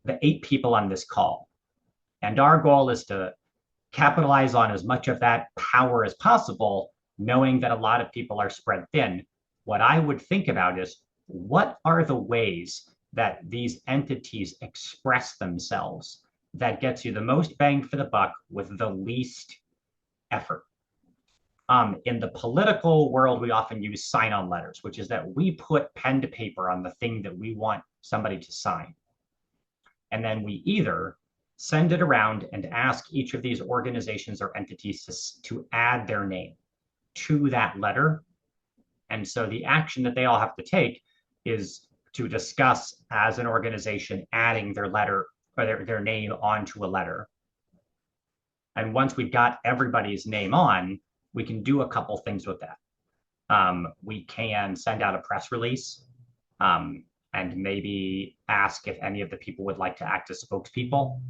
the 8 people on this call. And our goal is to capitalize on as much of that power as possible, knowing that a lot of people are spread thin. What I would think about is what are the ways that these entities express themselves that gets you the most bang for the buck with the least effort. In the political world, we often use sign-on letters, which is that we put pen to paper on the thing that we want somebody to sign. And then we either send it around and ask each of these organizations or entities to add their name to that letter. And so the action that they all have to take is to discuss as an organization adding their letter or their name onto a letter. And once we've got everybody's name on, we can do a couple things with that. We can send out a press release and maybe ask if any of the people would like to act as spokespeople.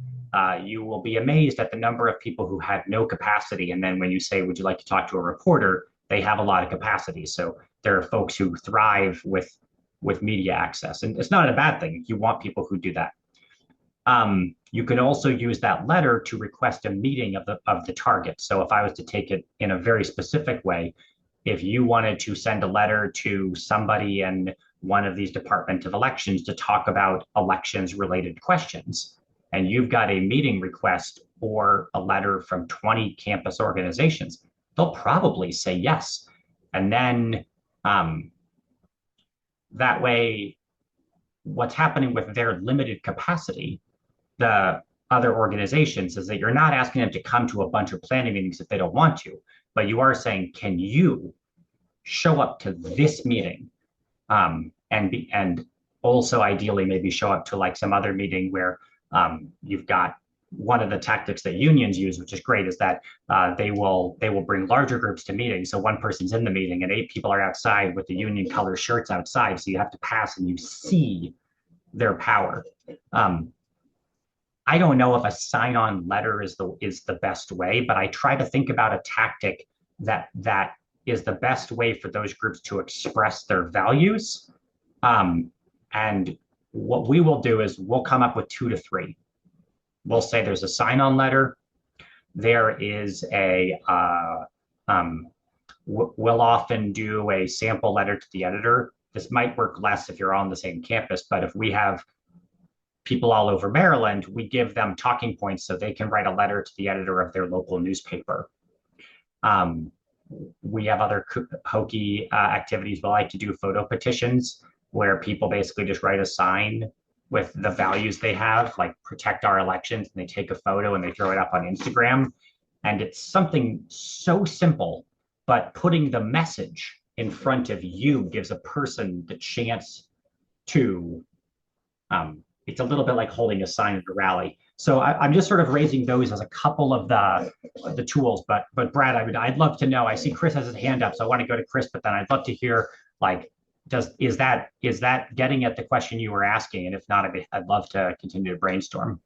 You will be amazed at the number of people who had no capacity. And then when you say, would you like to talk to a reporter? They have a lot of capacity. So there are folks who thrive with media access. And it's not a bad thing. You want people who do that. You can also use that letter to request a meeting of the target. So if I was to take it in a very specific way, if you wanted to send a letter to somebody in one of these Department of Elections to talk about elections related questions, and you've got a meeting request or a letter from 20 campus organizations, they'll probably say yes. And then that way, what's happening with their limited capacity, the other organizations, is that you're not asking them to come to a bunch of planning meetings if they don't want to, but you are saying, can you show up to this meeting? And also ideally maybe show up to like some other meeting where you've got one of the tactics that unions use, which is great, is that they will bring larger groups to meetings. So one person's in the meeting and 8 people are outside with the union color shirts outside. So you have to pass and you see their power. I don't know if a sign-on letter is the best way, but I try to think about a tactic that is the best way for those groups to express their values. And what we will do is we'll come up with 2 to 3. We'll say there's a sign-on letter. There is we'll often do a sample letter to the editor. This might work less if you're on the same campus, but if we have people all over Maryland, we give them talking points so they can write a letter to the editor of their local newspaper. We have other hokey activities. We like to do photo petitions where people basically just write a sign with the values they have, like protect our elections, and they take a photo and they throw it up on Instagram. And it's something so simple, but putting the message in front of you gives a person the chance to, it's a little bit like holding a sign at a rally. So I'm just sort of raising those as a couple of the tools. But Brad, I'd love to know. I see Chris has his hand up, so I want to go to Chris. But then I'd love to hear, like, is that getting at the question you were asking? And if not, I'd love to continue to brainstorm.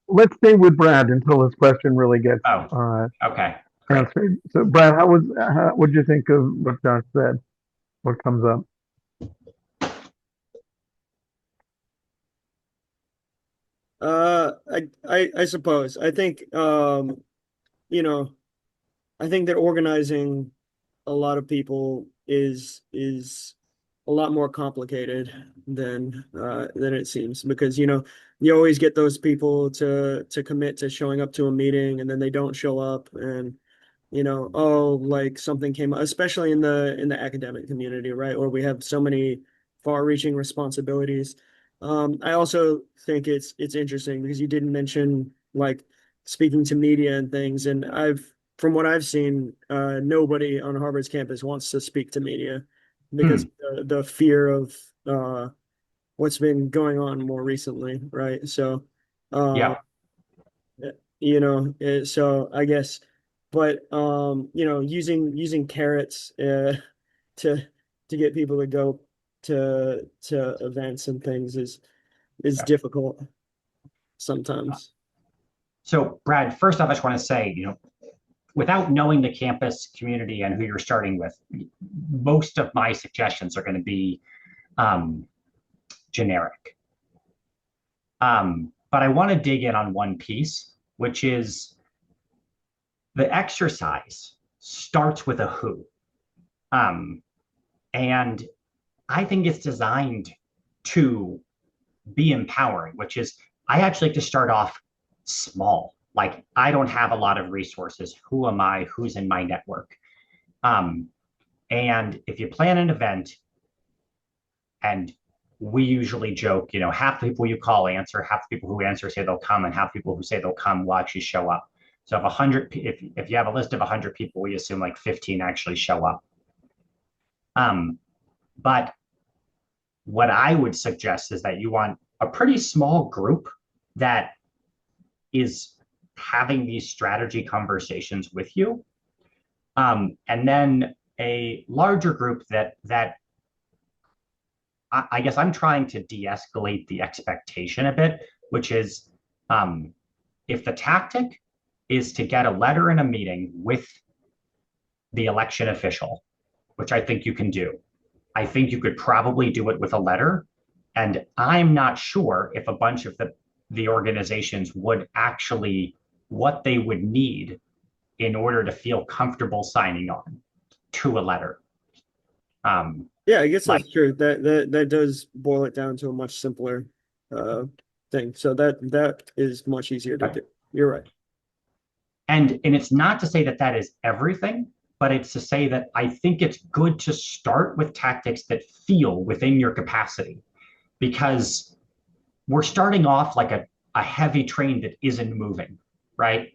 Let's stay with Brad until his question really gets Okay. Great. answered. So, Brad, what did you think of what Josh said? What comes up? I suppose. I think you know, I think that organizing a lot of people is a lot more complicated than it seems, because you always get those people to commit to showing up to a meeting and then they don't show up, and oh, like something came up, especially in the academic community, right? Or we have so many far-reaching responsibilities. I also think it's interesting because you didn't mention like speaking to media and things, and from what I've seen, nobody on Harvard's campus wants to speak to media because the fear of what's been going on more recently, right? So, Yeah. So I guess, but using carrots to get people to go to events and things is difficult sometimes. So, Brad, first off, I just want to say, without knowing the campus community and who you're starting with, most of my suggestions are going to be generic. But I want to dig in on one piece, which is the exercise starts with a who. And I think it's designed to be empowering, which is I actually like to start off small. Like, I don't have a lot of resources. Who am I? Who's in my network? And if you plan an event, and we usually joke, half the people you call answer, half the people who answer say they'll come, and half the people who say they'll come will actually show up. So if you have a list of 100 people, we assume like 15 actually show up. But what I would suggest is that you want a pretty small group that is having these strategy conversations with you. And then a larger group that I guess I'm trying to de-escalate the expectation a bit, which is if the tactic is to get a letter in a meeting with the election official, which I think you can do, I think you could probably do it with a letter. And I'm not sure if a bunch of the organizations would actually, what they would need in order to feel comfortable signing on to a letter. Yeah, I guess Like, that's true. That does boil it down to a much simpler thing. So that is much easier to do. You're right. and it's not to say that that is everything, but it's to say that I think it's good to start with tactics that feel within your capacity, because we're starting off like a heavy train that isn't moving, right?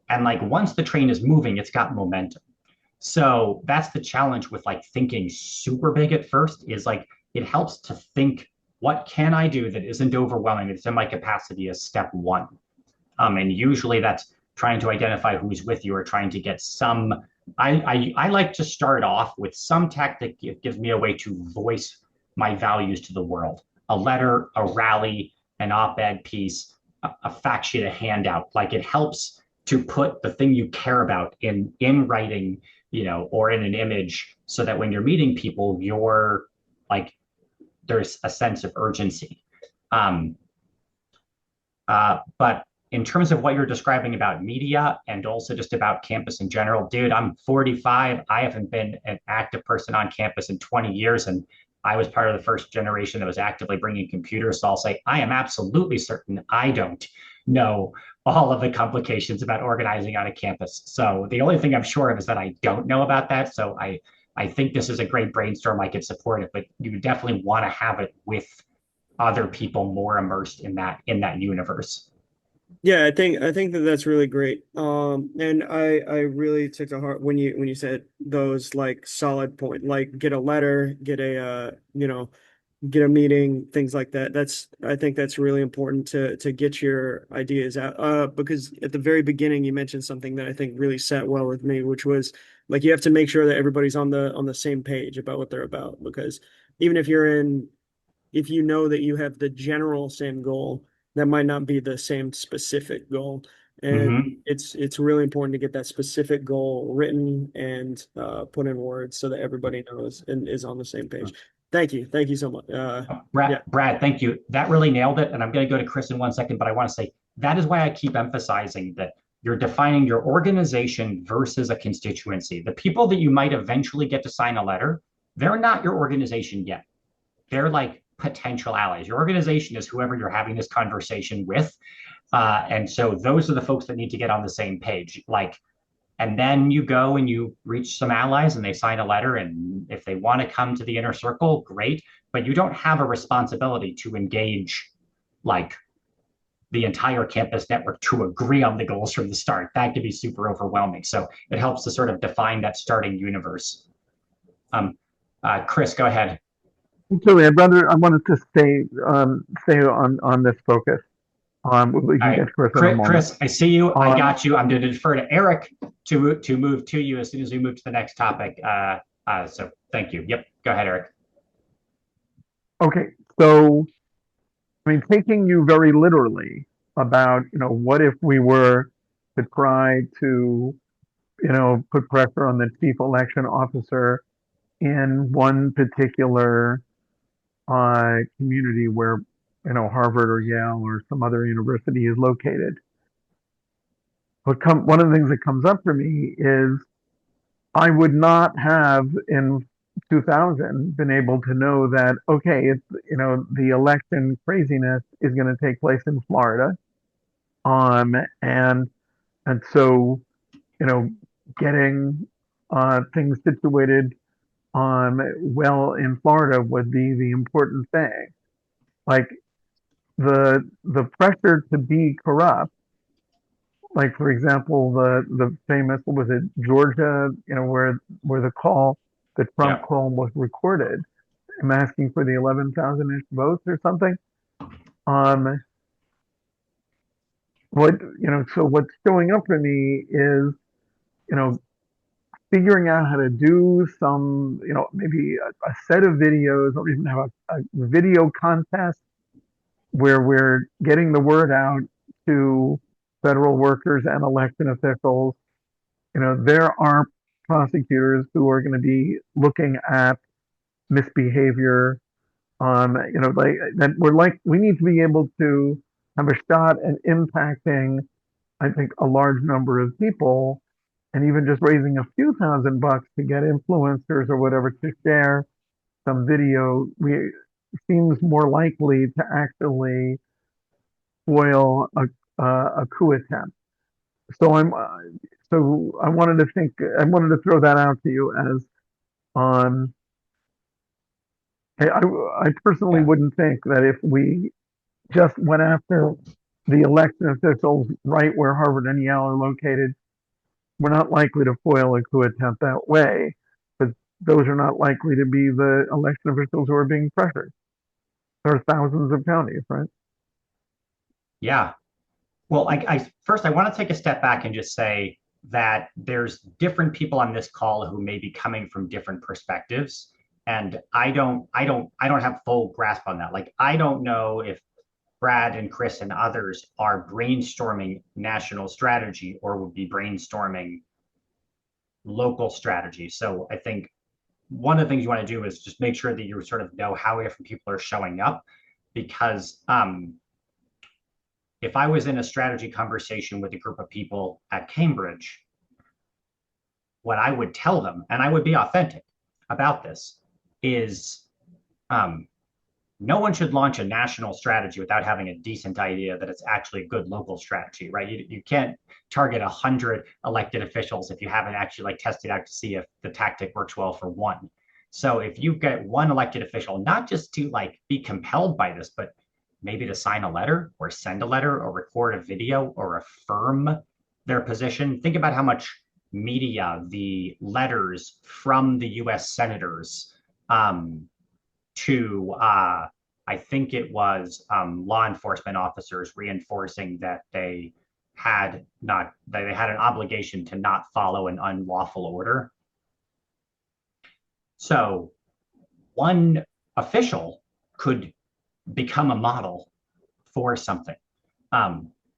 And like once the train is moving, it's got momentum. So that's the challenge with like thinking super big at first, is like it helps to think, what can I do that isn't overwhelming, that's in my capacity, as step one. And usually that's trying to identify who's with you, or trying to get some. I like to start off with some tactic. It gives me a way to voice my values to the world. A letter, a rally, an op-ed piece, a fact sheet, a handout. Like it helps to put the thing you care about in writing, or in an image, so that when you're meeting people, you're like, there's a sense of urgency. But in terms of what you're describing about media and also just about campus in general, dude, I'm 45. I haven't been an active person on campus in 20 years. And I was part of the first generation that was actively bringing computers. So I'll say, I am absolutely certain I don't know all of the complications about organizing on a campus. So the only thing I'm sure of is that I don't know about that. So I think this is a great brainstorm. I could support it, but you definitely want to have it with other people more immersed in that universe. Yeah, I think that that's really great. And I really took to heart when you said those like solid point, like get a letter, get a get a meeting, things like that. I think that's really important to get your ideas out. Because at the very beginning you mentioned something that I think really sat well with me, which was like you have to make sure that everybody's on the same page about what they're about. Because even if if you know that you have the general same goal, that might not be the same specific goal. And Mm-hmm. it's really important to get that specific goal written and put in words so that everybody knows and is on the same page. Thank you. Thank you so much. Yeah. Brad, thank you. That really nailed it. And I'm going to go to Chris in 1 second, but I want to say that is why I keep emphasizing that you're defining your organization versus a constituency. The people that you might eventually get to sign a letter, they're not your organization yet. They're like potential allies. Your organization is whoever you're having this conversation with. And so those are the folks that need to get on the same page. Like, and then you go and you reach some allies and they sign a letter. And if they want to come to the inner circle, great. But you don't have a responsibility to engage like the entire campus network to agree on the goals from the start. That could be super overwhelming. So it helps to sort of define that starting universe. Chris, go ahead. Actually, I wanted to stay on this focus. We can get Chris in a moment. Chris, I see you. I got you. I'm going to defer to Eric to move to you as soon as we move to the next topic. So thank you. Yep. Go ahead, Eric. Okay. So, I mean, taking you very literally about, what if we were to try to, put pressure on the chief election officer in one particular community where, Harvard or Yale or some other university is located. One of the things that comes up for me is I would not have in 2000 been able to know that, okay, it's, the election craziness is going to take place in Florida. And so, getting things situated well in Florida would be the important thing. Like the pressure to be corrupt, like for example, the famous, what was it, Georgia, where the Trump call was recorded. I'm asking for the 11,000-ish votes or something. so what's showing up for me is, you know, figuring out how to do some, maybe a set of videos or even have a video contest where we're getting the word out to federal workers and election officials. There are prosecutors who are going to be looking at misbehavior. Like that we need to be able to have a shot at impacting, I think, a large number of people, and even just raising a few $1,000 to get influencers or whatever to share some video, we seems more likely to actually foil a coup attempt. So I wanted to throw that out to you as um I personally Yeah. wouldn't think that if we just went after the election officials right where Harvard and Yale are located, we're not likely to foil a coup attempt that way, because those are not likely to be the election officials who are being pressured. There are thousands of counties, right? Yeah. Well, first I want to take a step back and just say that there's different people on this call who may be coming from different perspectives. And I don't have full grasp on that. Like, I don't know if Brad and Chris and others are brainstorming national strategy or would be brainstorming local strategy. So I think one of the things you want to do is just make sure that you sort of know how different people are showing up, because if I was in a strategy conversation with a group of people at Cambridge, what I would tell them, and I would be authentic about this, is no one should launch a national strategy without having a decent idea that it's actually a good local strategy, right? You can't target 100 elected officials if you haven't actually like tested out to see if the tactic works well for one. So if you get one elected official, not just to like be compelled by this, but maybe to sign a letter or send a letter or record a video or affirm their position. Think about how much media the letters from the US senators to I think it was law enforcement officers reinforcing that they had an obligation to not follow an unlawful order. So one official could become a model for something.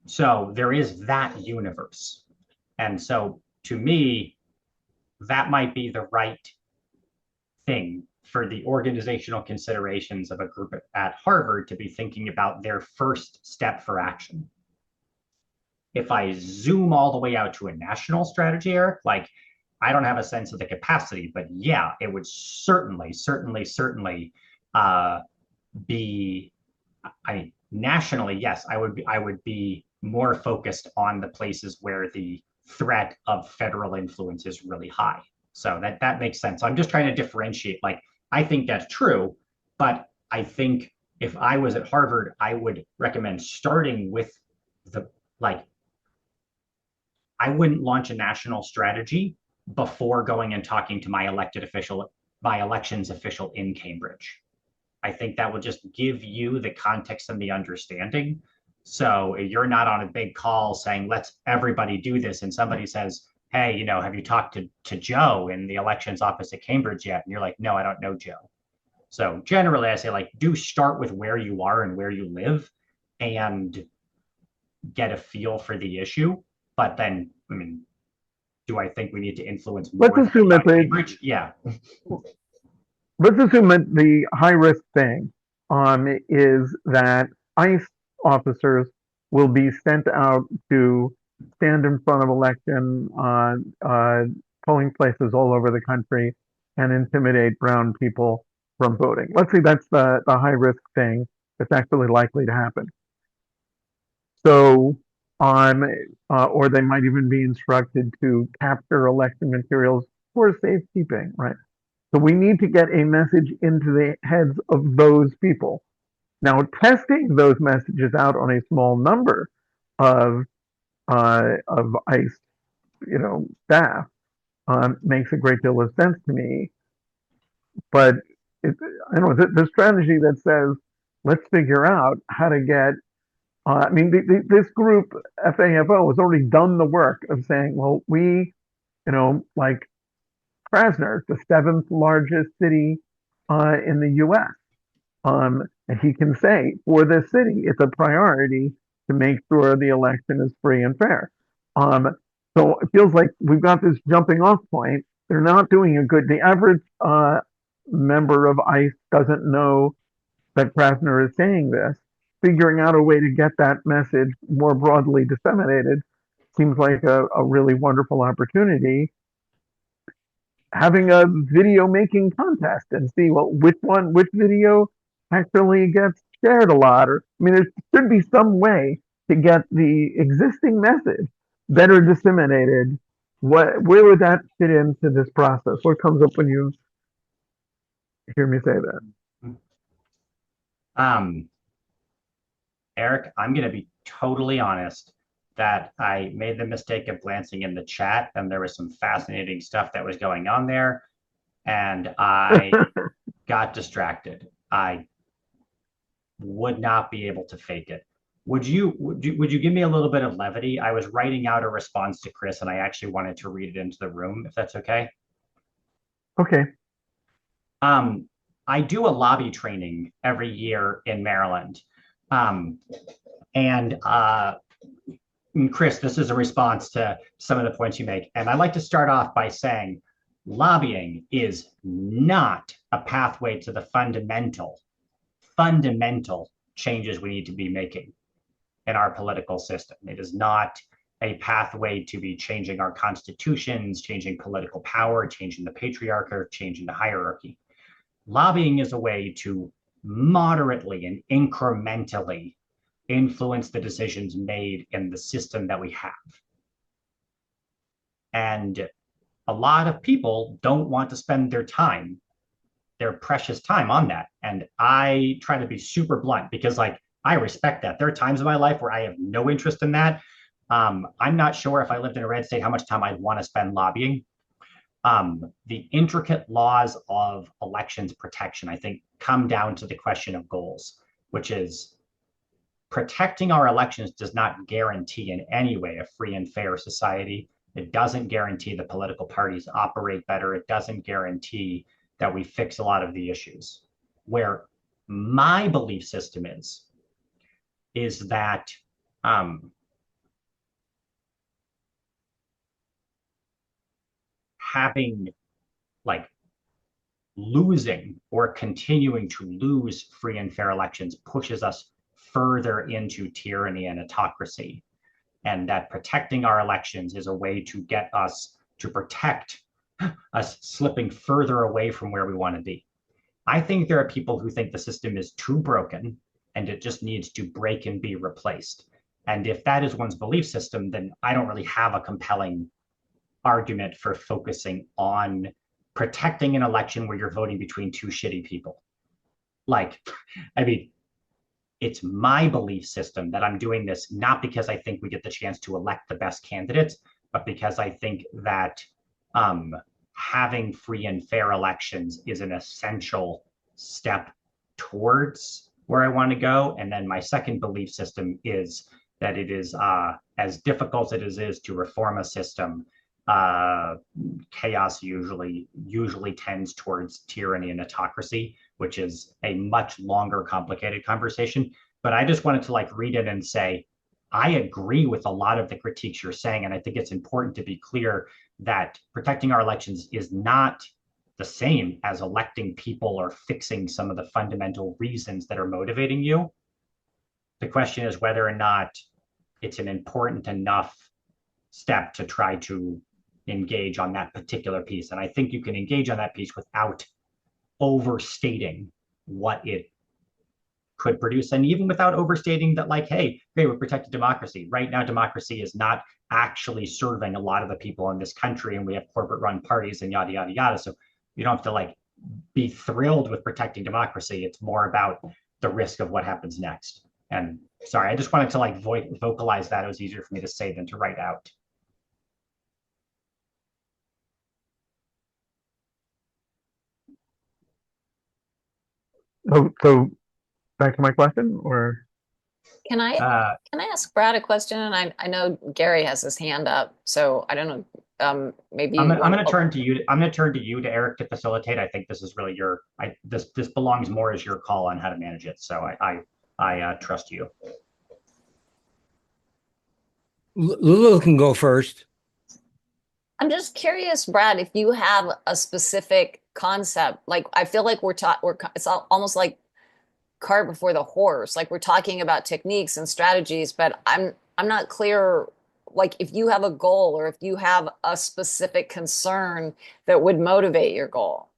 So there is that universe. And so to me, that might be the right thing for the organizational considerations of a group at Harvard to be thinking about their first step for action. If I zoom all the way out to a national strategy, Eric, like I don't have a sense of the capacity, but yeah, it would certainly be, I mean, nationally, yes, I would be more focused on the places where the threat of federal influence is really high. So that makes sense. So I'm just trying to differentiate. Like, I think that's true, but I think if I was at Harvard, I would recommend starting with the like. I wouldn't launch a national strategy before going and talking to my elections official in Cambridge. I think that will just give you the context and the understanding. So you're not on a big call saying, let's everybody do this. And somebody says, hey, have you talked to Joe in the elections office at Cambridge yet? And you're like, no, I don't know Joe. So generally, I say, like, do start with where you are and where you live and get a feel for the issue. But then, I mean, do I think we need to influence more Let's assume that Cambridge? Yeah. let's assume that the high risk thing is that ICE officers will be sent out to stand in front of election polling places all over the country and intimidate brown people from voting. Let's say that's the high risk thing that's actually likely to happen. So or they might even be instructed to capture election materials for safekeeping, right? So we need to get a message into the heads of those people. Now, testing those messages out on a small number of ICE, staff makes a great deal of sense to me. But I don't know the strategy that says let's figure out how to get I mean, this group, FAFO, has already done the work of saying, well, like Krasner, the seventh largest city in the U.S. And he can say, for this city, it's a priority to make sure the election is free and fair. So it feels like we've got this jumping off point. They're not doing a good. The average member of ICE doesn't know that Krasner is saying this. Figuring out a way to get that message more broadly disseminated seems like a really wonderful opportunity. Having a video making contest and see, well, which video actually gets shared a lot, or I mean, there should be some way to get the existing message better disseminated. Where would that fit into this process? What comes up when you hear me say that? Um, Eric, I'm going to be totally honest that I made the mistake of glancing in the chat, and there was some fascinating stuff that was going on there, and I got distracted. I would not be able to fake it. Would you give me a little bit of levity? I was writing out a response to Chris, and I actually wanted to read it into the room, if that's okay. Okay. I do a lobby training every year in Maryland. And Chris, this is a response to some of the points you make. And I'd like to start off by saying lobbying is not a pathway to the fundamental changes we need to be making in our political system. It is not a pathway to be changing our constitutions, changing political power, changing the patriarchy, changing the hierarchy. Lobbying is a way to moderately and incrementally influence the decisions made in the system that we have. And a lot of people don't want to spend their precious time on that. And I try to be super blunt because I respect that. There are times in my life where I have no interest in that. I'm not sure if I lived in a red state, how much time I'd want to spend lobbying. The intricate laws of elections protection, I think, come down to the question of goals, which is protecting our elections does not guarantee in any way a free and fair society. It doesn't guarantee the political parties operate better. It doesn't guarantee that we fix a lot of the issues. Where my belief system is that having losing or continuing to lose free and fair elections pushes us further into tyranny and autocracy. And that protecting our elections is a way to get us to protect us slipping further away from where we want to be. I think there are people who think the system is too broken and it just needs to break and be replaced. And if that is one's belief system, then I don't really have a compelling argument for focusing on protecting an election where you're voting between two shitty people. It's my belief system that I'm doing this not because I think we get the chance to elect the best candidates, but because I think that having free and fair elections is an essential step towards where I want to go. And then my second belief system is that it is as difficult as it is to reform a system, chaos usually tends towards tyranny and autocracy, which is a much longer, complicated conversation. But I just wanted to read it and say, I agree with a lot of the critiques you're saying. And I think it's important to be clear that protecting our elections is not the same as electing people or fixing some of the fundamental reasons that are motivating you. The question is whether or not it's an important enough step to try to engage on that particular piece. And I think you can engage on that piece without overstating what it could produce, and even without overstating that hey, we're protecting democracy. Right now, democracy is not actually serving a lot of the people in this country, and we have corporate run parties and yada, yada, yada. So you don't have to be thrilled with protecting democracy. It's more about the risk of what happens next. And sorry, I just wanted to vocalize that. It was easier for me to say than to write out. So back to my question, or Can I can I ask Brad a question? And I know Gary has his hand up, so I don't know. Maybe I'm you I'm want. going to turn to you. I'm going to turn to you, to Eric, to facilitate. I think this is really this belongs more as your call on how to manage it. So I trust you. Lulu can go first. I'm just curious, Brad, if you have a specific concept. Like I feel like it's almost like cart before the horse. Like we're talking about techniques and strategies, but I'm not clear like if you have a goal or if you have a specific concern that would motivate your goal.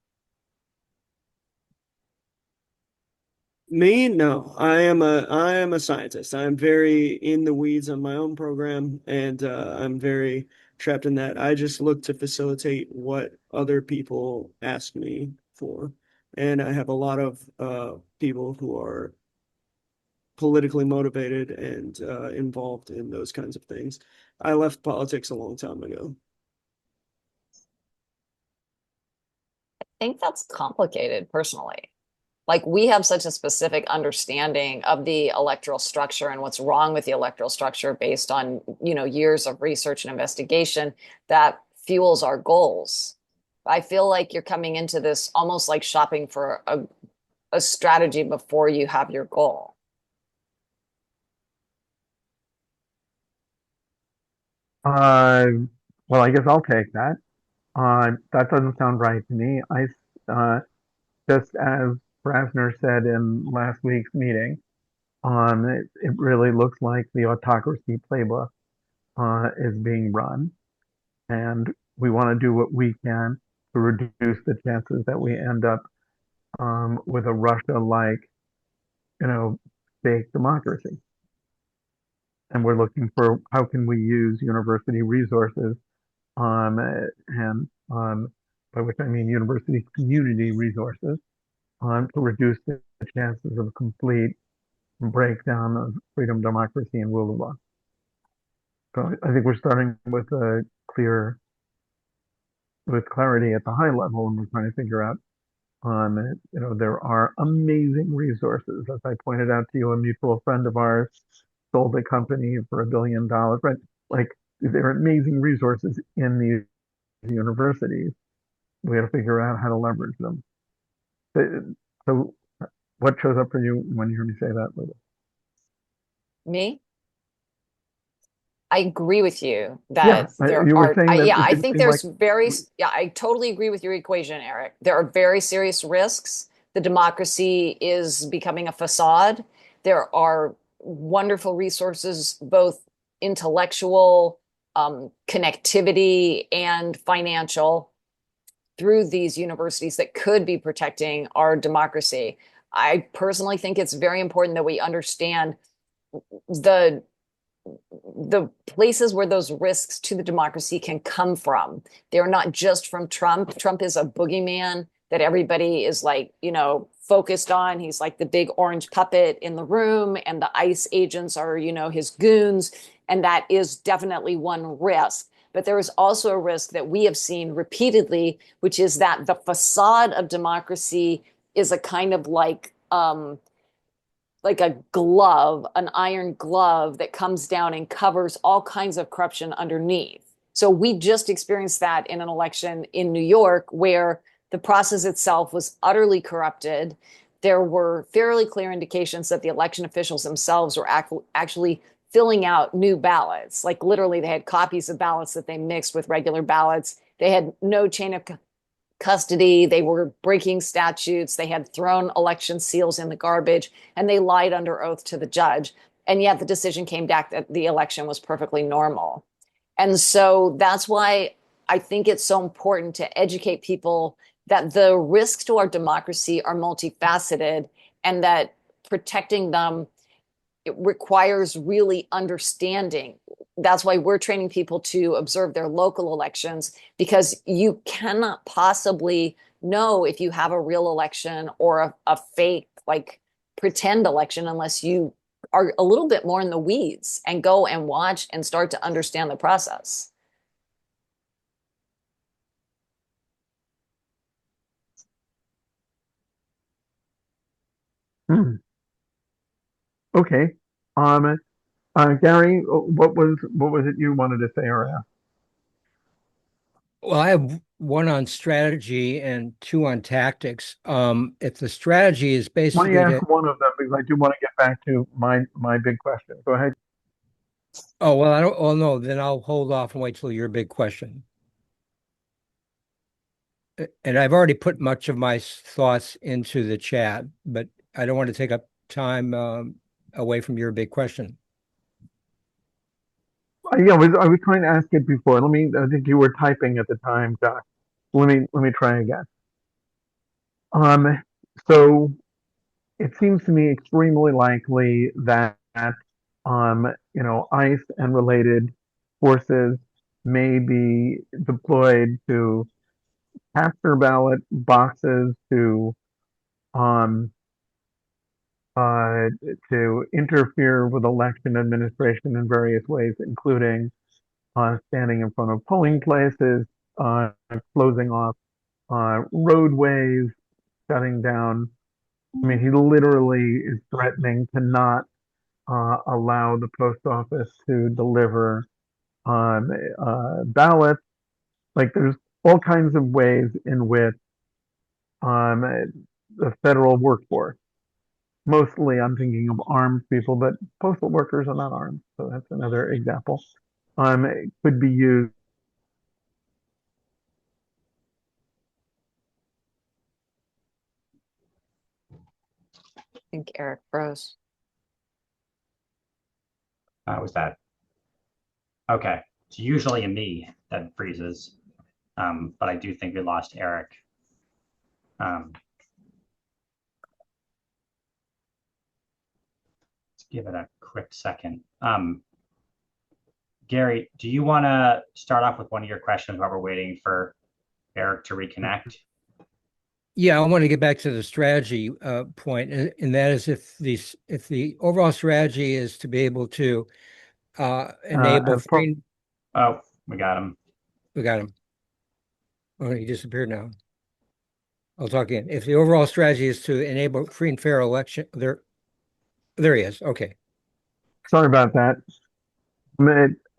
Me? No, I am a scientist. I'm very in the weeds on my own program, and I'm very trapped in that. I just look to facilitate what other people ask me for, and I have a lot of people who are politically motivated and involved in those kinds of things. I left politics a long time ago. I think that's complicated personally. Like we have such a specific understanding of the electoral structure and what's wrong with the electoral structure based on, years of research and investigation that fuels our goals. I feel like you're coming into this almost like shopping for a strategy before you have your goal. Uh, well, I guess I'll take that. That doesn't sound right to me. Just as Brasner said in last week's meeting, it really looks like the autocracy playbook is being run, and we want to do what we can to reduce the chances that we end up with a Russia-like, fake democracy. And we're looking for how can we use university resources, and by which I mean university community resources, to reduce the chances of complete breakdown of freedom, democracy, and rule of law. So I think we're starting with clarity at the high level, and we're trying to figure out, there are amazing resources. As I pointed out to you, a mutual friend of ours sold a company for $1 billion, right? Like there are amazing resources in these universities. We got to figure out how to leverage them. So, what shows up for you when you hear me say that, Lily? Me? I agree with you Yeah, that there you were are, saying that yeah, it I didn't think seem like. yeah, I totally agree with your equation, Eric. There are very serious risks. The democracy is becoming a facade. There are wonderful resources, both intellectual, connectivity, and financial through these universities that could be protecting our democracy. I personally think it's very important that we understand the the places where those risks to the democracy can come from. They're not just from Trump. Trump is a boogeyman that everybody is like, focused on. He's like the big orange puppet in the room, and the ICE agents are, his goons. And that is definitely one risk. But there is also a risk that we have seen repeatedly, which is that the facade of democracy is a kind of like a glove, an iron glove that comes down and covers all kinds of corruption underneath. So we just experienced that in an election in New York where the process itself was utterly corrupted. There were fairly clear indications that the election officials themselves were actually filling out new ballots. Like literally, they had copies of ballots that they mixed with regular ballots. They had no chain of custody. They were breaking statutes. They had thrown election seals in the garbage, and they lied under oath to the judge. And yet the decision came back that the election was perfectly normal. And so that's why I think it's so important to educate people that the risks to our democracy are multifaceted and that protecting them, it requires really understanding. That's why we're training people to observe their local elections, because you cannot possibly know if you have a real election or a fake, like pretend election, unless you are a little bit more in the weeds and go and watch and start to understand the process. Hmm. Okay. Um, Gary, what was it you wanted to say or ask? Well, I have one on strategy and two on tactics. If the strategy is Why don't you basically to, ask one of them because I do want to get back to my big question. Go ahead. oh, well, I don't, oh, no, then I'll hold off and wait till your big question. And I've already put much of my thoughts into the chat, but I don't want to take up time away from your big question. Yeah, I was trying to ask it before. I think you were typing at the time, Josh. Let me try again. Um, so it seems to me extremely likely that ICE and related forces may be deployed to capture ballot boxes, um, uh, to interfere with election administration in various ways, including standing in front of polling places, uh, closing off roadways, shutting down. I mean, he literally is threatening to not allow the post office to deliver ballots. Like, there's all kinds of ways in which um, the federal workforce, mostly I'm thinking of armed people, but postal workers are not armed, so that's another example, could be used. I think Eric froze. Was that okay? It's usually a me that freezes, but I do think we lost Eric. Let's give it a quick second. Gary, do you want to start off with one of your questions while we're waiting for Eric to reconnect? Yeah, I want to get back to the strategy point, and that is if the overall strategy is to be able to enable free. Oh, we got him. We got him. Oh, he disappeared now. I'll talk again. If the overall strategy is to enable free and fair election, there he is. Okay. Sorry about that.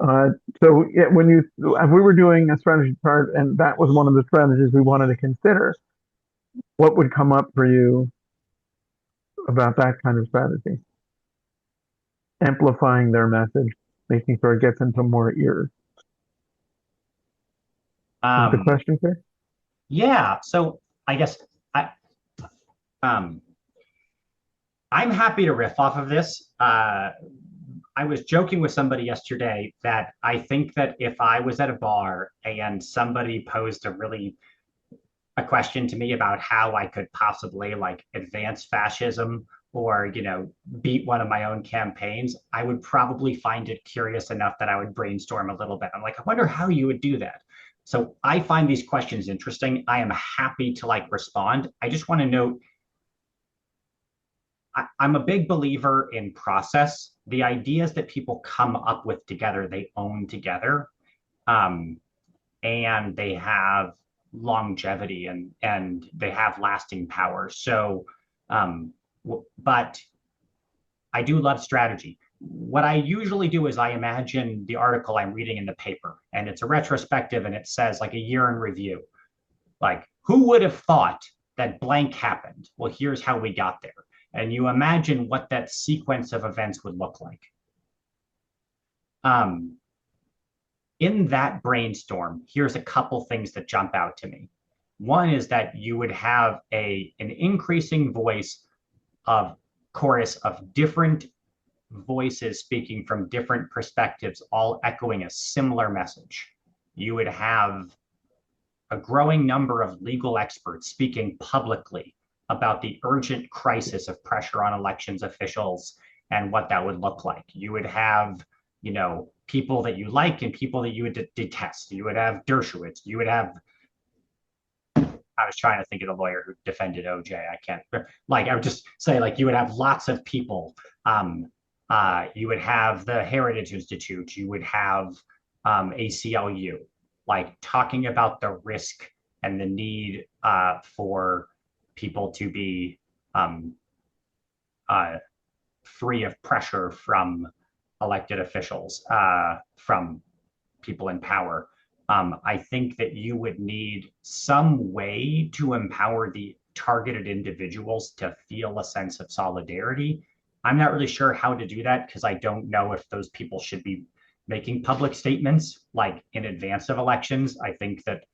Uh, so yeah, we were doing a strategy chart, and that was one of the strategies we wanted to consider. What would come up for you about that kind of strategy? Amplifying their message, making sure it gets into more ears. Is the question clear? Yeah. So I guess um, I'm happy to riff off of this. I was joking with somebody yesterday that I think that if I was at a bar and somebody posed a question to me about how I could possibly like advance fascism or, beat one of my own campaigns, I would probably find it curious enough that I would brainstorm a little bit. I'm like, I wonder how you would do that. So I find these questions interesting. I am happy to respond. I just want to note I'm a big believer in process. The ideas that people come up with together, they own together, um, and they have longevity and they have lasting power. So, but I do love strategy. What I usually do is I imagine the article I'm reading in the paper, and it's a retrospective, and it says like a year in review. Like, who would have thought that blank happened? Well, here's how we got there. And you imagine what that sequence of events would look like. In that brainstorm, here's a couple things that jump out to me. One is that you would have an increasing voice of chorus of different voices speaking from different perspectives, all echoing a similar message. You would have a growing number of legal experts speaking publicly about the urgent crisis of pressure on elections officials and what that would look like. You would have, people that you like and people that you would detest. You would have Dershowitz. You would have, I was trying to think of the lawyer who defended OJ. I can't, I would just say, you would have lots of people. You would have the Heritage Institute. You would have ACLU, talking about the risk and the need for people to be free of pressure from elected officials, from people in power. I think that you would need some way to empower the targeted individuals to feel a sense of solidarity. I'm not really sure how to do that because I don't know if those people should be making public statements like in advance of elections. I think that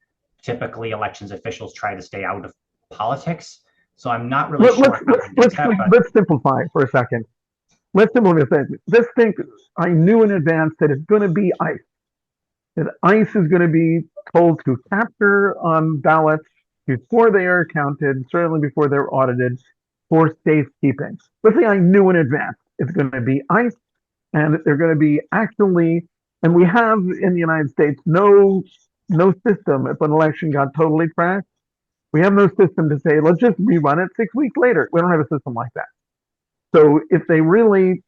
typically elections officials try to stay out of politics. So I'm not really sure how to do that. Let's simplify for a second. Let's simplify. Let's think. I knew in advance that it's going to be ICE. That ICE is going to be told to capture ballots before they are counted, certainly before they're audited, for safekeeping. Let's say I knew in advance it's going to be ICE, and they're going to be actually, and we have in the United States no system if an election got totally trashed. We have no system to say, let's just rerun it 6 weeks later. We don't have a system like that. So if they really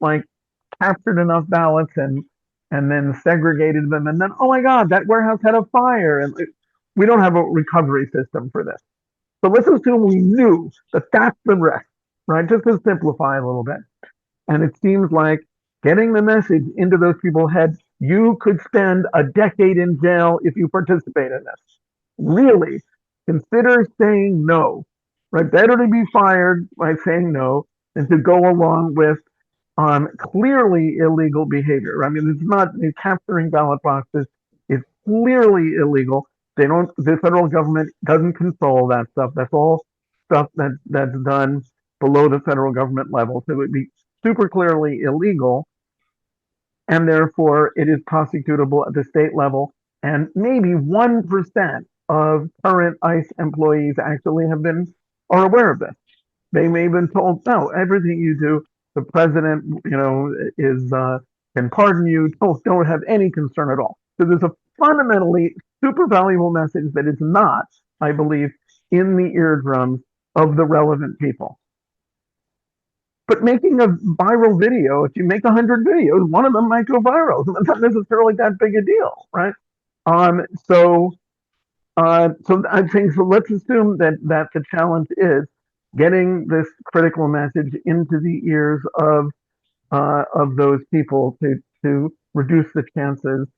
captured enough ballots and then segregated them, and then, oh my God, that warehouse had a fire, and we don't have a recovery system for this. So let's assume we knew that that's the risk, right? Just to simplify a little bit. And it seems like getting the message into those people's heads, you could spend a decade in jail if you participate in this. Really, consider saying no, right? Better to be fired by saying no than to go along with clearly illegal behavior. I mean, it's not capturing ballot boxes is clearly illegal. The federal government doesn't control that stuff. That's all stuff that's done below the federal government level. So it would be super clearly illegal, and therefore it is prosecutable at the state level. And maybe 1% of current ICE employees actually are aware of this. They may have been told, no, everything you do, the president, can pardon you. Don't have any concern at all. So there's a fundamentally super valuable message that is not, I believe, in the eardrums of the relevant people. But making a viral video, if you make 100 videos, one of them might go viral. It's not necessarily that big a deal, right? So I think, so let's assume that the challenge is getting this critical message into the ears of those people to reduce the chances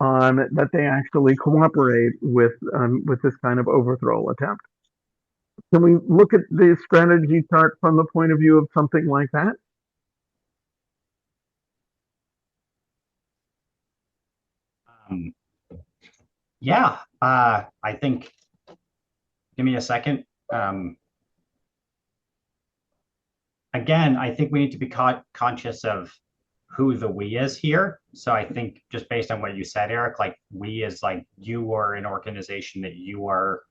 that they actually cooperate with this kind of overthrow attempt. Can we look at the strategy chart from the point of view of something like that? Yeah, I think, give me a second. Again, I think we need to be conscious of who the we is here. So I think just based on what you said, Eric, we is you are an organization that you are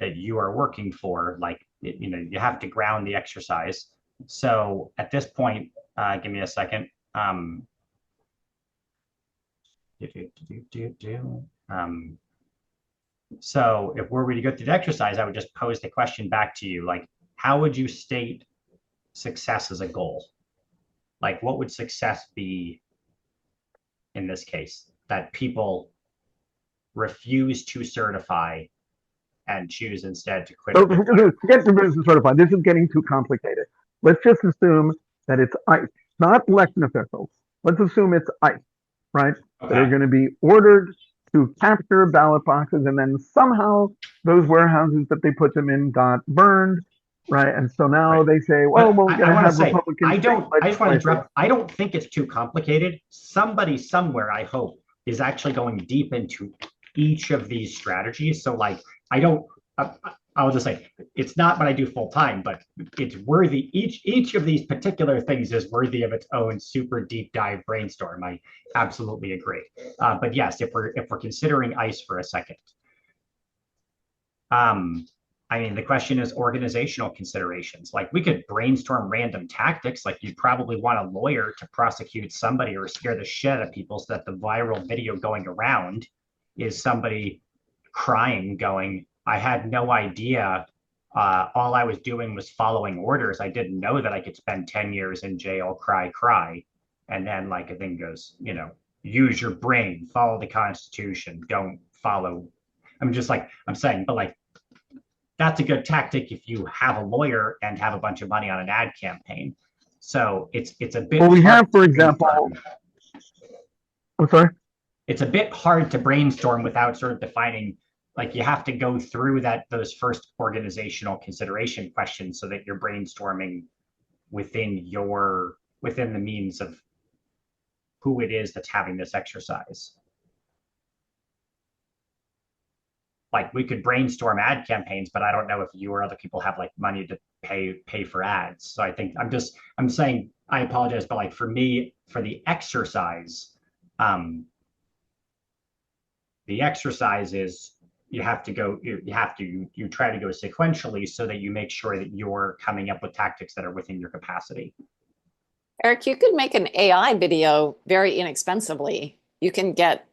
working for, you have to ground the exercise. So at this point, give me a second. So if we're to go through the exercise, I would just pose the question back to you, how would you state success as a goal? What would success be in this case? That people refuse to certify and choose instead to quit. Forget to certify. This is getting too complicated. Let's just assume that it's ICE, not election officials. Let's assume it's ICE, right? Okay. They're going to be ordered to capture ballot boxes, and then somehow those warehouses that they put them in got burned, right? And so now they say, well, we're going to have Republicans. I just want to interrupt. I don't think it's too complicated. Somebody somewhere, I hope, is actually going deep into each of these strategies. So I'll just say it's not what I do full time, but it's worthy. Each of these particular things is worthy of its own super deep dive brainstorm. I absolutely agree. But yes, if we're considering ICE for a second, the question is organizational considerations. We could brainstorm random tactics. You'd probably want a lawyer to prosecute somebody or scare the shit out of people so that the viral video going around is somebody crying, going, I had no idea. All I was doing was following orders. I didn't know that I could spend 10 years in jail, cry. And then a thing goes, use your brain, follow the Constitution, don't follow. I'm saying, but that's a good tactic if you have a lawyer and have a bunch of money on an ad campaign. So it's a bit Well, we hard have, for to example, brainstorm. I'm sorry. It's a bit hard to brainstorm without sort of defining, like you have to go through those first organizational consideration questions so that you're brainstorming within the means of who it is that's having this exercise. Like we could brainstorm ad campaigns, but I don't know if you or other people have like money to pay for ads. So I think I'm saying, I apologize, but like for me, for the exercise is you have to go, you try to go sequentially so that you make sure that you're coming up with tactics that are within your capacity. Eric, you could make an AI video very inexpensively. You can get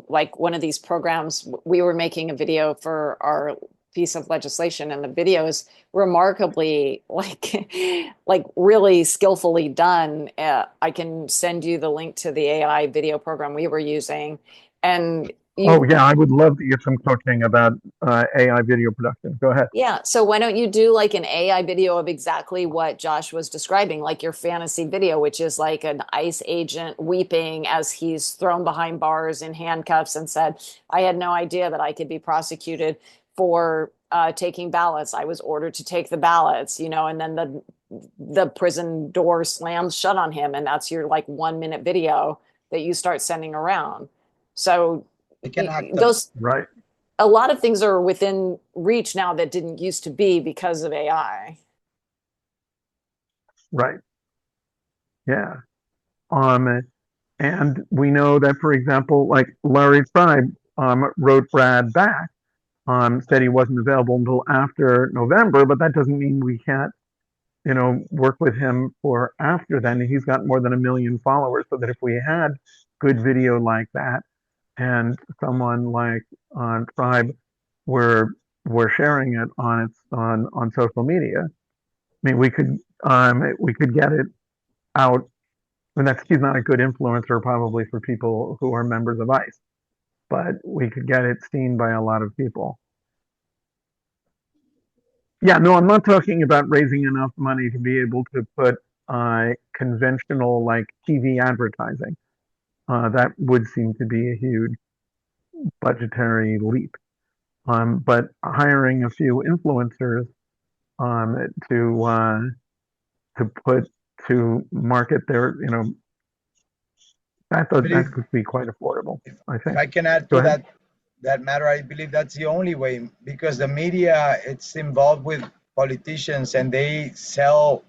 like one of these programs. We were making a video for our piece of legislation, and the video is remarkably like really skillfully done. I can send you the link to the AI video program we were using, and Oh yeah, I would love to get some coaching about AI video production. Go ahead. yeah. So why don't you do like an AI video of exactly what Josh was describing, like your fantasy video, which is like an ICE agent weeping as he's thrown behind bars in handcuffs and said, I had no idea that I could be prosecuted for taking ballots. I was ordered to take the ballots, and then the prison door slams shut on him. And that's your like 1 minute video that you start sending around. So those right. A lot of things are within reach now that didn't used to be because of AI. Right. Yeah. And we know that, for example, like Larry Tribe wrote Brad back, said he wasn't available until after November, but that doesn't mean we can't, work with him for after then. He's got more than 1 million followers, so that if we had good video like that, and someone like Tribe were sharing it on social media, I mean, we could get it out. And he's not a good influencer probably for people who are members of ICE, but we could get it seen by a lot of people. Yeah, no, I'm not talking about raising enough money to be able to put conventional like TV advertising. That would seem to be a huge budgetary leap. But hiring a few influencers to market their, that could be quite affordable, I think. If I can add Go to ahead. that matter, I believe that's the only way, because the media, it's involved with politicians and they sell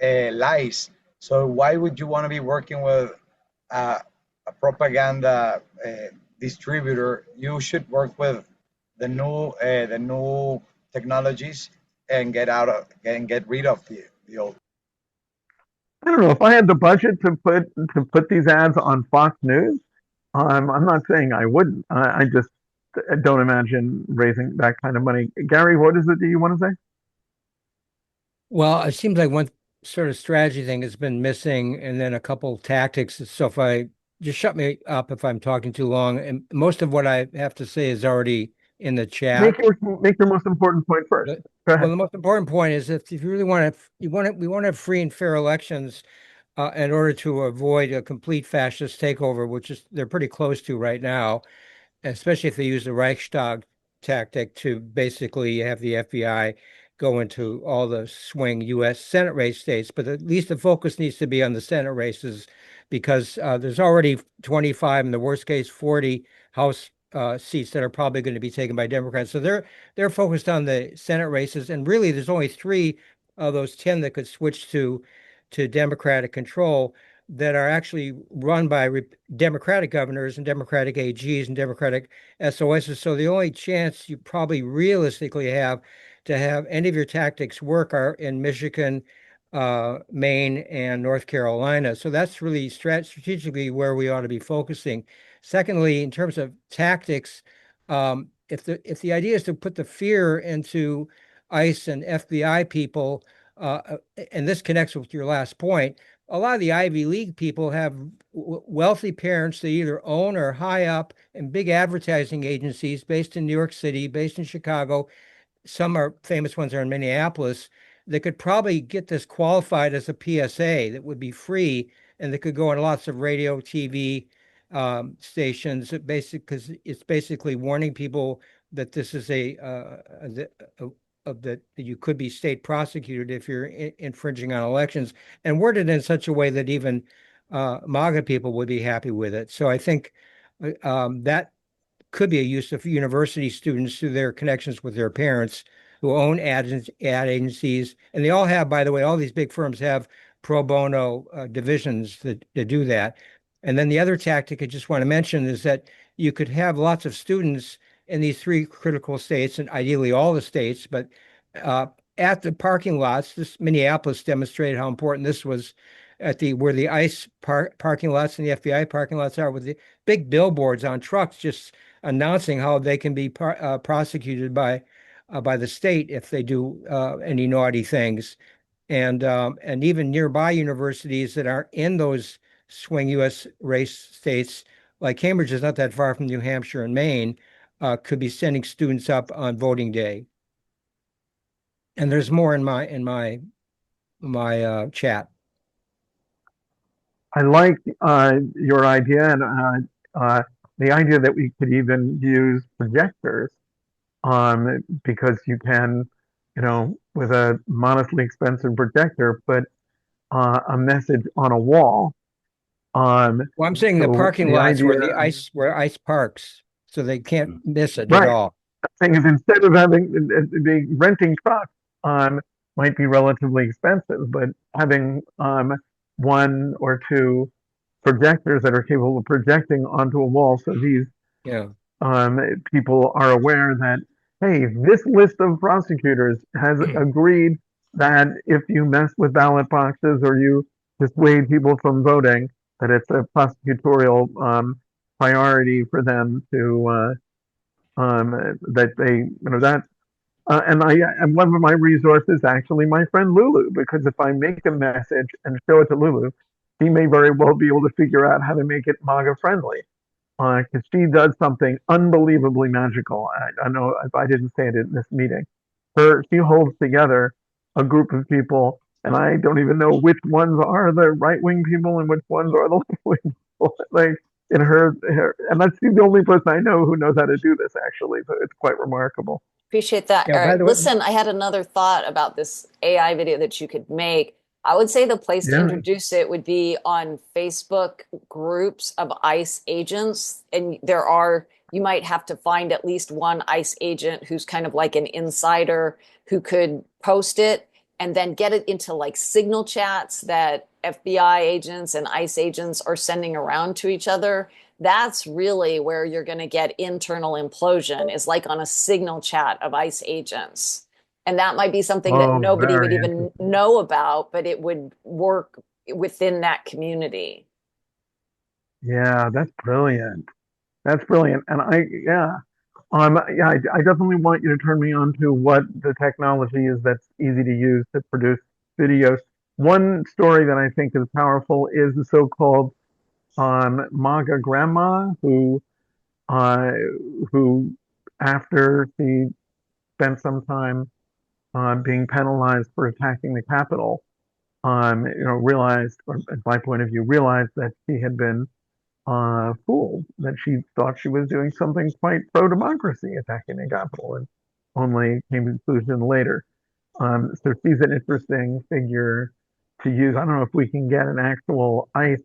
lies. So why would you want to be working with a propaganda distributor? You should work with the new technologies and get rid of the old. I don't know if I had the budget to put these ads on Fox News. I'm not saying I wouldn't. I just don't imagine raising that kind of money. Gary, what is it that you want to say? Well, it seems like one sort of strategy thing has been missing, and then a couple tactics. So if I just shut me up if I'm talking too long, and most of what I have to say is already in the chat. Make your most important point first. Go ahead. Well, the most important point is if you really want to, we want to have free and fair elections in order to avoid a complete fascist takeover, which is they're pretty close to right now, especially if they use the Reichstag tactic to basically have the FBI go into all the swing U.S. Senate race states. But at least the focus needs to be on the Senate races because there's already 25, in the worst case, 40 House seats that are probably going to be taken by Democrats. So they're focused on the Senate races, and really there's only 3 of those 10 that could switch to Democratic control that are actually run by Democratic governors and Democratic AGs and Democratic SOSs. So the only chance you probably realistically have to have any of your tactics work are in Michigan, Maine, and North Carolina. So that's really strategically where we ought to be focusing. Secondly, in terms of tactics, if the idea is to put the fear into ICE and FBI people, and this connects with your last point, a lot of the Ivy League people have wealthy parents that either own or high up in big advertising agencies based in New York City, based in Chicago. Some are famous ones are in Minneapolis they could probably get this qualified as a PSA that would be free and that could go on lots of radio, TV stations. Because it's basically warning people that this is that you could be state prosecuted if you're infringing on elections, and worded in such a way that even MAGA people would be happy with it. So I think that could be a use of university students through their connections with their parents who own ad agencies. And they all have, by the way, all these big firms have pro bono divisions that do that. And then the other tactic I just want to mention is that you could have lots of students in these three critical states, and ideally all the states, but uh, at the parking lots. This Minneapolis demonstrated how important this was at where the ICE parking lots and the FBI parking lots are, with the big billboards on trucks just announcing how they can be prosecuted by the state if they do any naughty things. And even nearby universities that aren't in those swing U.S. race states, like Cambridge is not that far from New Hampshire and Maine, could be sending students up on voting day. And there's more in my chat. I like your idea, and the idea that we could even use projectors, because you can, with a modestly expensive projector, put a message on a wall. Well, I'm saying the So parking the lots idea, where ICE parks, so they can't miss it at right? all. Thing is, instead of having the renting trucks, might be relatively expensive, but having one or two projectors that are capable of projecting onto a wall, so these Yeah. people are aware that, hey, this list of prosecutors has agreed that if you mess with ballot boxes or you dissuade people from voting, that it's a prosecutorial priority for them to that they, that. And one of my resources is actually my friend Lulu, because if I make a message and show it to Lulu, she may very well be able to figure out how to make it MAGA friendly, because she does something unbelievably magical. I know if I didn't say it in this meeting. She holds together a group of people, and I don't even know which ones are the right wing people and which ones are the left wing people. Like in and that's the only person I know who knows how to do this, actually. So it's quite remarkable. Appreciate that. Yeah, All by right, the way, listen, I had another thought about this AI video that you could make. I would say the place to Yeah. introduce it would be on Facebook groups of ICE agents. And you might have to find at least one ICE agent who's kind of like an insider who could post it and then get it into like signal chats that FBI agents and ICE agents are sending around to each other. That's really where you're going to get internal implosion, is like on a signal chat of ICE agents. And that might be something that Oh, nobody would very even interesting. know about, but it would work within that community. Yeah, that's brilliant. That's brilliant. And I definitely want you to turn me on to what the technology is that's easy to use to produce videos. One story that I think is powerful is the so-called MAGA grandma uh, who, after she spent some time being penalized for attacking the Capitol, realized, or at my point of view, realized that she had been fooled, that she thought she was doing something quite pro-democracy, attacking the Capitol, and only came to the conclusion later. So she's an interesting figure to use. I don't know if we can get an actual ICE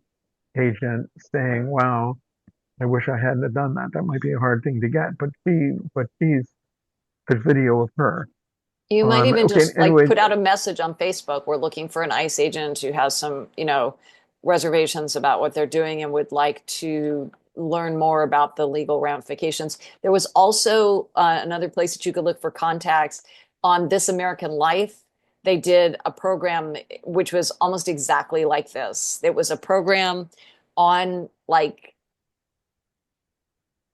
agent saying, "Wow, I wish I hadn't have done that." That might be a hard thing to get, but there's video of her. You might even Okay. just like Anyway, put out a message on Facebook. We're looking for an ICE agent who has some, reservations about what they're doing and would like to learn more about the legal ramifications. There was also another place that you could look for contacts on This American Life. They did a program which was almost exactly like this. It was a program on like,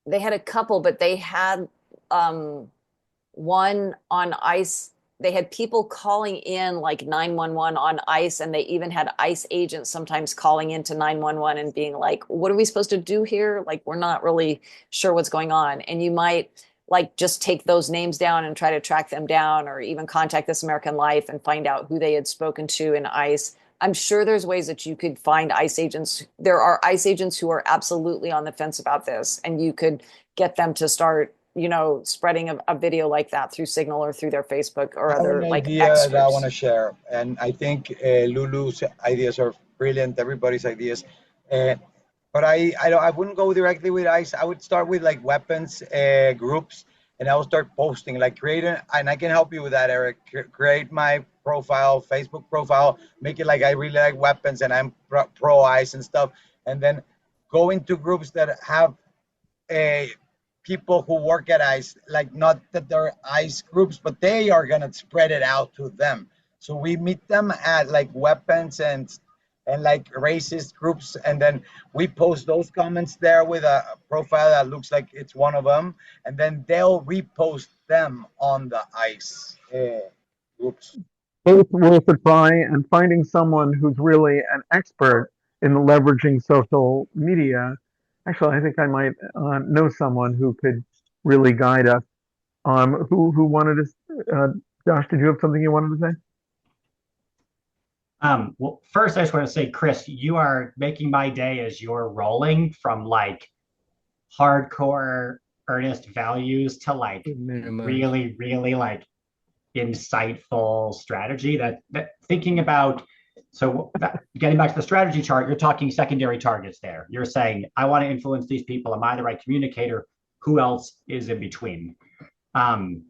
they had a couple, but they had one on ICE. They had people calling in like 911 on ICE, and they even had ICE agents sometimes calling into 911 and being like, what are we supposed to do here? Like, we're not really sure what's going on. And you might like just take those names down and try to track them down, or even contact This American Life and find out who they had spoken to in ICE. I'm sure there's ways that you could find ICE agents. There are ICE agents who are absolutely on the fence about this, and you could get them to start, spreading a video like that through Signal or through their Facebook or I have other an like idea X that I want groups. to share, and I think Lulu's ideas are brilliant. Everybody's ideas, uh, but I wouldn't go directly with ICE. I would start with like weapons groups, and I will start posting, like creating, and I can help you with that, Eric. Create my profile, Facebook profile, make it like I really like weapons and I'm pro ICE and stuff, and then go into groups that have a people who work at ICE, like not that they're ICE groups, but they are gonna spread it out to them. So we meet them at like weapons and like racist groups, and then we post those comments there with a profile that looks like it's one of them, and then they'll repost them on the ICE groups. Both worth a try, and finding someone who's really an expert in leveraging social media. Actually, I think I might know someone who could really guide us. Who wanted to? Josh, did you have something you wanted to say? Well, first, I just want to say, Chris, you are making my day as you're rolling from like hardcore earnest values to like really, really like insightful strategy. That thinking about, so that, getting back to the strategy chart, you're talking secondary targets there. You're saying, I want to influence these people. Am I the right communicator? Who else is in between? And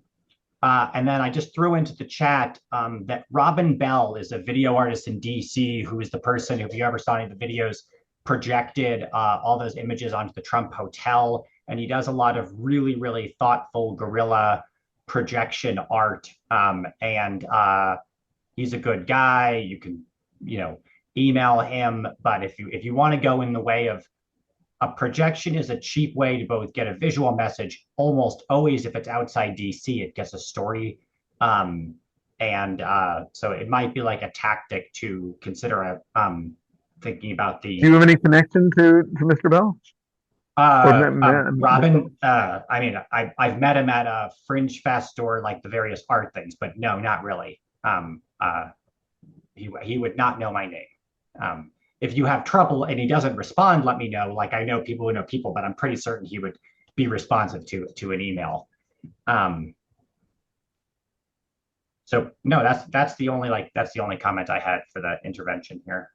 then I just threw into the chat that Robin Bell is a video artist in DC who is the person, if you ever saw any of the videos, projected all those images onto the Trump Hotel. And he does a lot of really, really thoughtful guerrilla projection art. And he's a good guy. You can, email him. But if you want to go in the way of a projection is a cheap way to both get a visual message. Almost always, if it's outside DC, it gets a story. And so it might be like a tactic to consider thinking about the. Do you have any connection to Mr. Bell? Robin, I mean, I've met him at a Fringe Fest or like the various art things, but no, not really. He would not know my name. If you have trouble and he doesn't respond, let me know. Like I know people who know people, but I'm pretty certain he would be responsive to an email. So no, that's the only comment I had for the intervention here.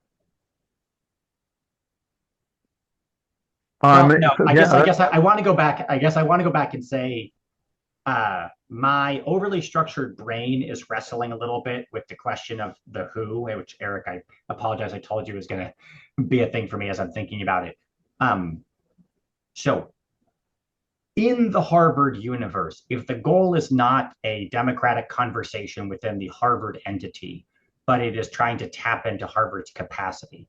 Well, no, I guess I want to go back. I guess I want to go back and say my overly structured brain is wrestling a little bit with the question of the who, which Eric, I apologize, I told you was going to be a thing for me as I'm thinking about it. So in the Harvard universe, if the goal is not a democratic conversation within the Harvard entity, but it is trying to tap into Harvard's capacity,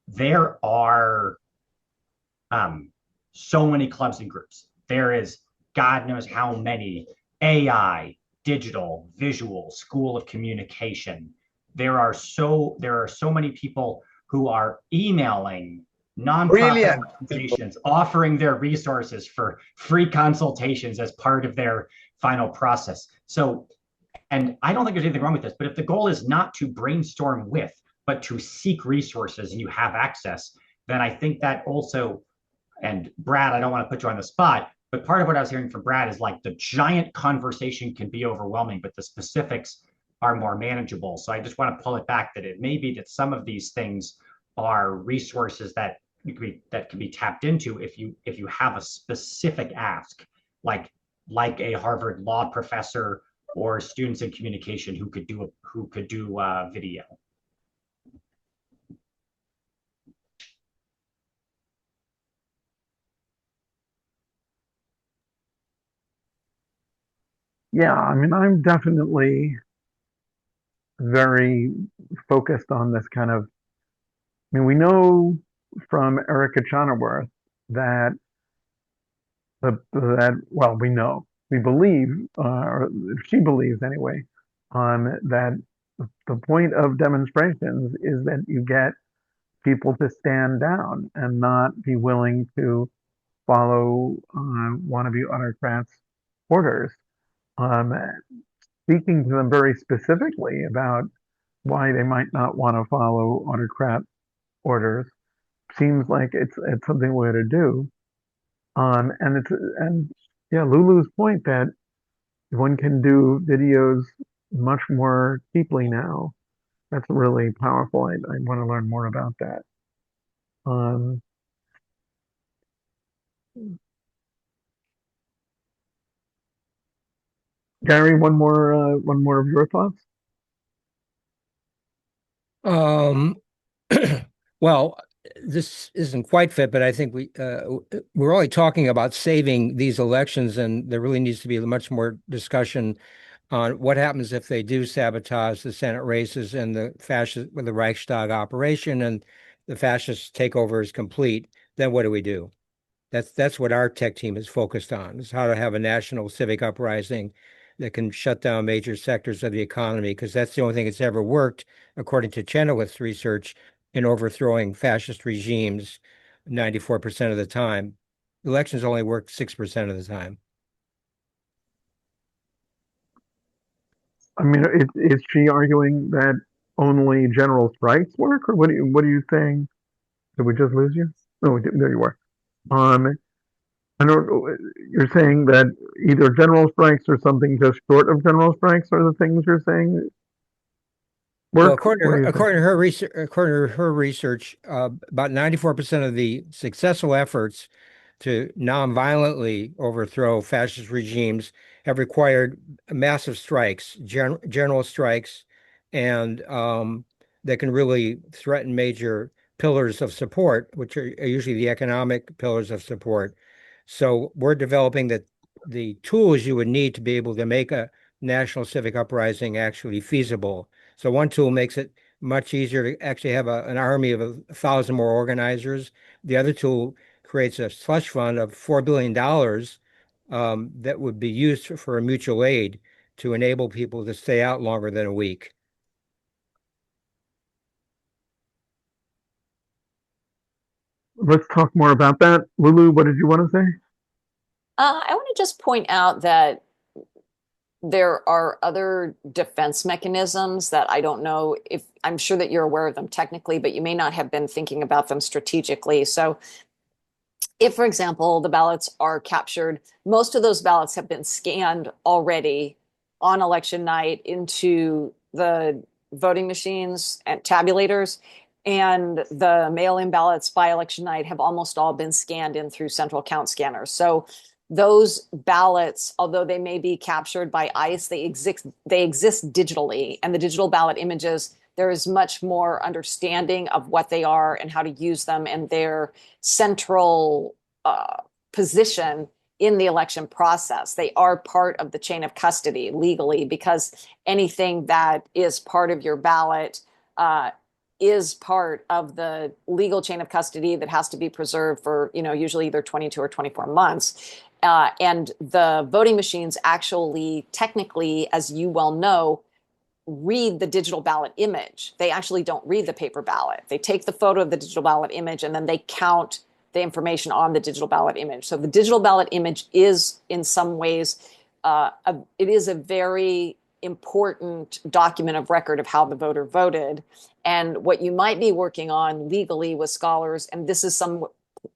there are so many clubs and groups. There is God knows how many AI, digital, visual, school of communication. There are so many people who are emailing nonprofit organizations, offering their resources for free consultations as part of their final process. So, and I don't think there's anything wrong with this, but if the goal is not to brainstorm with, but to seek resources and you have access, then I think that also, and Brad, I don't want to put you on the spot, but part of what I was hearing from Brad is like the giant conversation can be overwhelming, but the specifics are more manageable. So I just want to pull it back that it may be that some of these things are resources that can be tapped into if you have a specific ask, like a Harvard law professor or students in communication who could do video. Yeah, I mean, I'm definitely very focused on this kind of. I mean, we know from Erica Chonnerworth that we believe, or she believes anyway, that the point of demonstrations is that you get people to stand down and not be willing to follow wannabe autocrats orders, um, speaking to them very specifically about why they might not want to follow autocrat orders seems like it's something we ought to do. And yeah, Lulu's point that one can do videos much more deeply now. That's really powerful. I want to learn more about that. Um, Gary, one more of your thoughts. Um, well, this isn't quite fit, but I think we're only talking about saving these elections, and there really needs to be much more discussion on what happens if they do sabotage the Senate races and the fascist with the Reichstag operation and the fascist takeover is complete. Then what do we do? That's what our tech team is focused on, is how to have a national civic uprising that can shut down major sectors of the economy, because that's the only thing that's ever worked, according to Chenoweth's research, in overthrowing fascist regimes 94% of the time. Elections only work 6% of the time. I mean, is she arguing that only general strikes work, or what are you saying? Did we just lose you? No, there you were. Um, I don't. You're saying that either general strikes or something just short of general strikes are the things you're saying Well, work. What do you think? according to her research, about 94% of the successful efforts to non-violently overthrow fascist regimes have required massive strikes, general strikes, and that can really threaten major pillars of support, which are usually the economic pillars of support. So we're developing the tools you would need to be able to make a national civic uprising actually feasible. So one tool makes it much easier to actually have an army of 1,000 more organizers. The other tool creates a slush fund of $4 billion that would be used for a mutual aid to enable people to stay out longer than a week. Let's talk more about that. Lulu, what did you want to say? I want to just point out that there are other defense mechanisms that I don't know if I'm sure that you're aware of them technically, but you may not have been thinking about them strategically. So, if, for example, the ballots are captured, most of those ballots have been scanned already on election night into the voting machines and tabulators. And the mail in ballots by election night have almost all been scanned in through central count scanners. So those ballots, although they may be captured by ICE, they exist digitally. And the digital ballot images, there is much more understanding of what they are and how to use them and their central position in the election process. They are part of the chain of custody legally, because anything that is part of your ballot is part of the legal chain of custody that has to be preserved for, usually either 22 or 24 months. And the voting machines actually, technically, as you well know, read the digital ballot image. They actually don't read the paper ballot. They take the photo of the digital ballot image and then they count the information on the digital ballot image. So the digital ballot image is, in some ways, it is a very important document of record of how the voter voted. And what you might be working on legally with scholars, and this is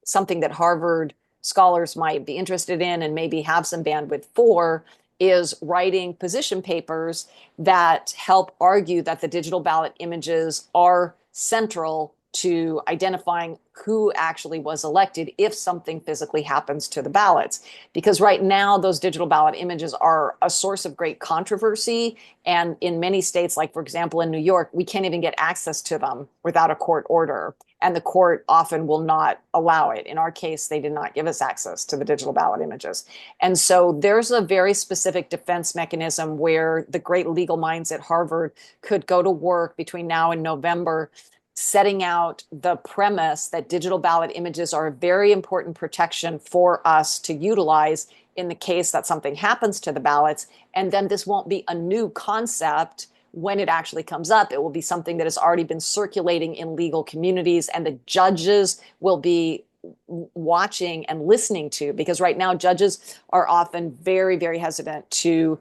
something that Harvard scholars might be interested in and maybe have some bandwidth for, is writing position papers that help argue that the digital ballot images are central to identifying who actually was elected if something physically happens to the ballots. Because right now, those digital ballot images are a source of great controversy. And in many states, like, for example, in New York, we can't even get access to them without a court order. And the court often will not allow it. In our case, they did not give us access to the digital ballot images. And so there's a very specific defense mechanism where the great legal minds at Harvard could go to work between now and November, setting out the premise that digital ballot images are a very important protection for us to utilize in the case that something happens to the ballots. And then this won't be a new concept when it actually comes up. It will be something that has already been circulating in legal communities, and the judges will be watching and listening to, because right now judges are often very, very hesitant to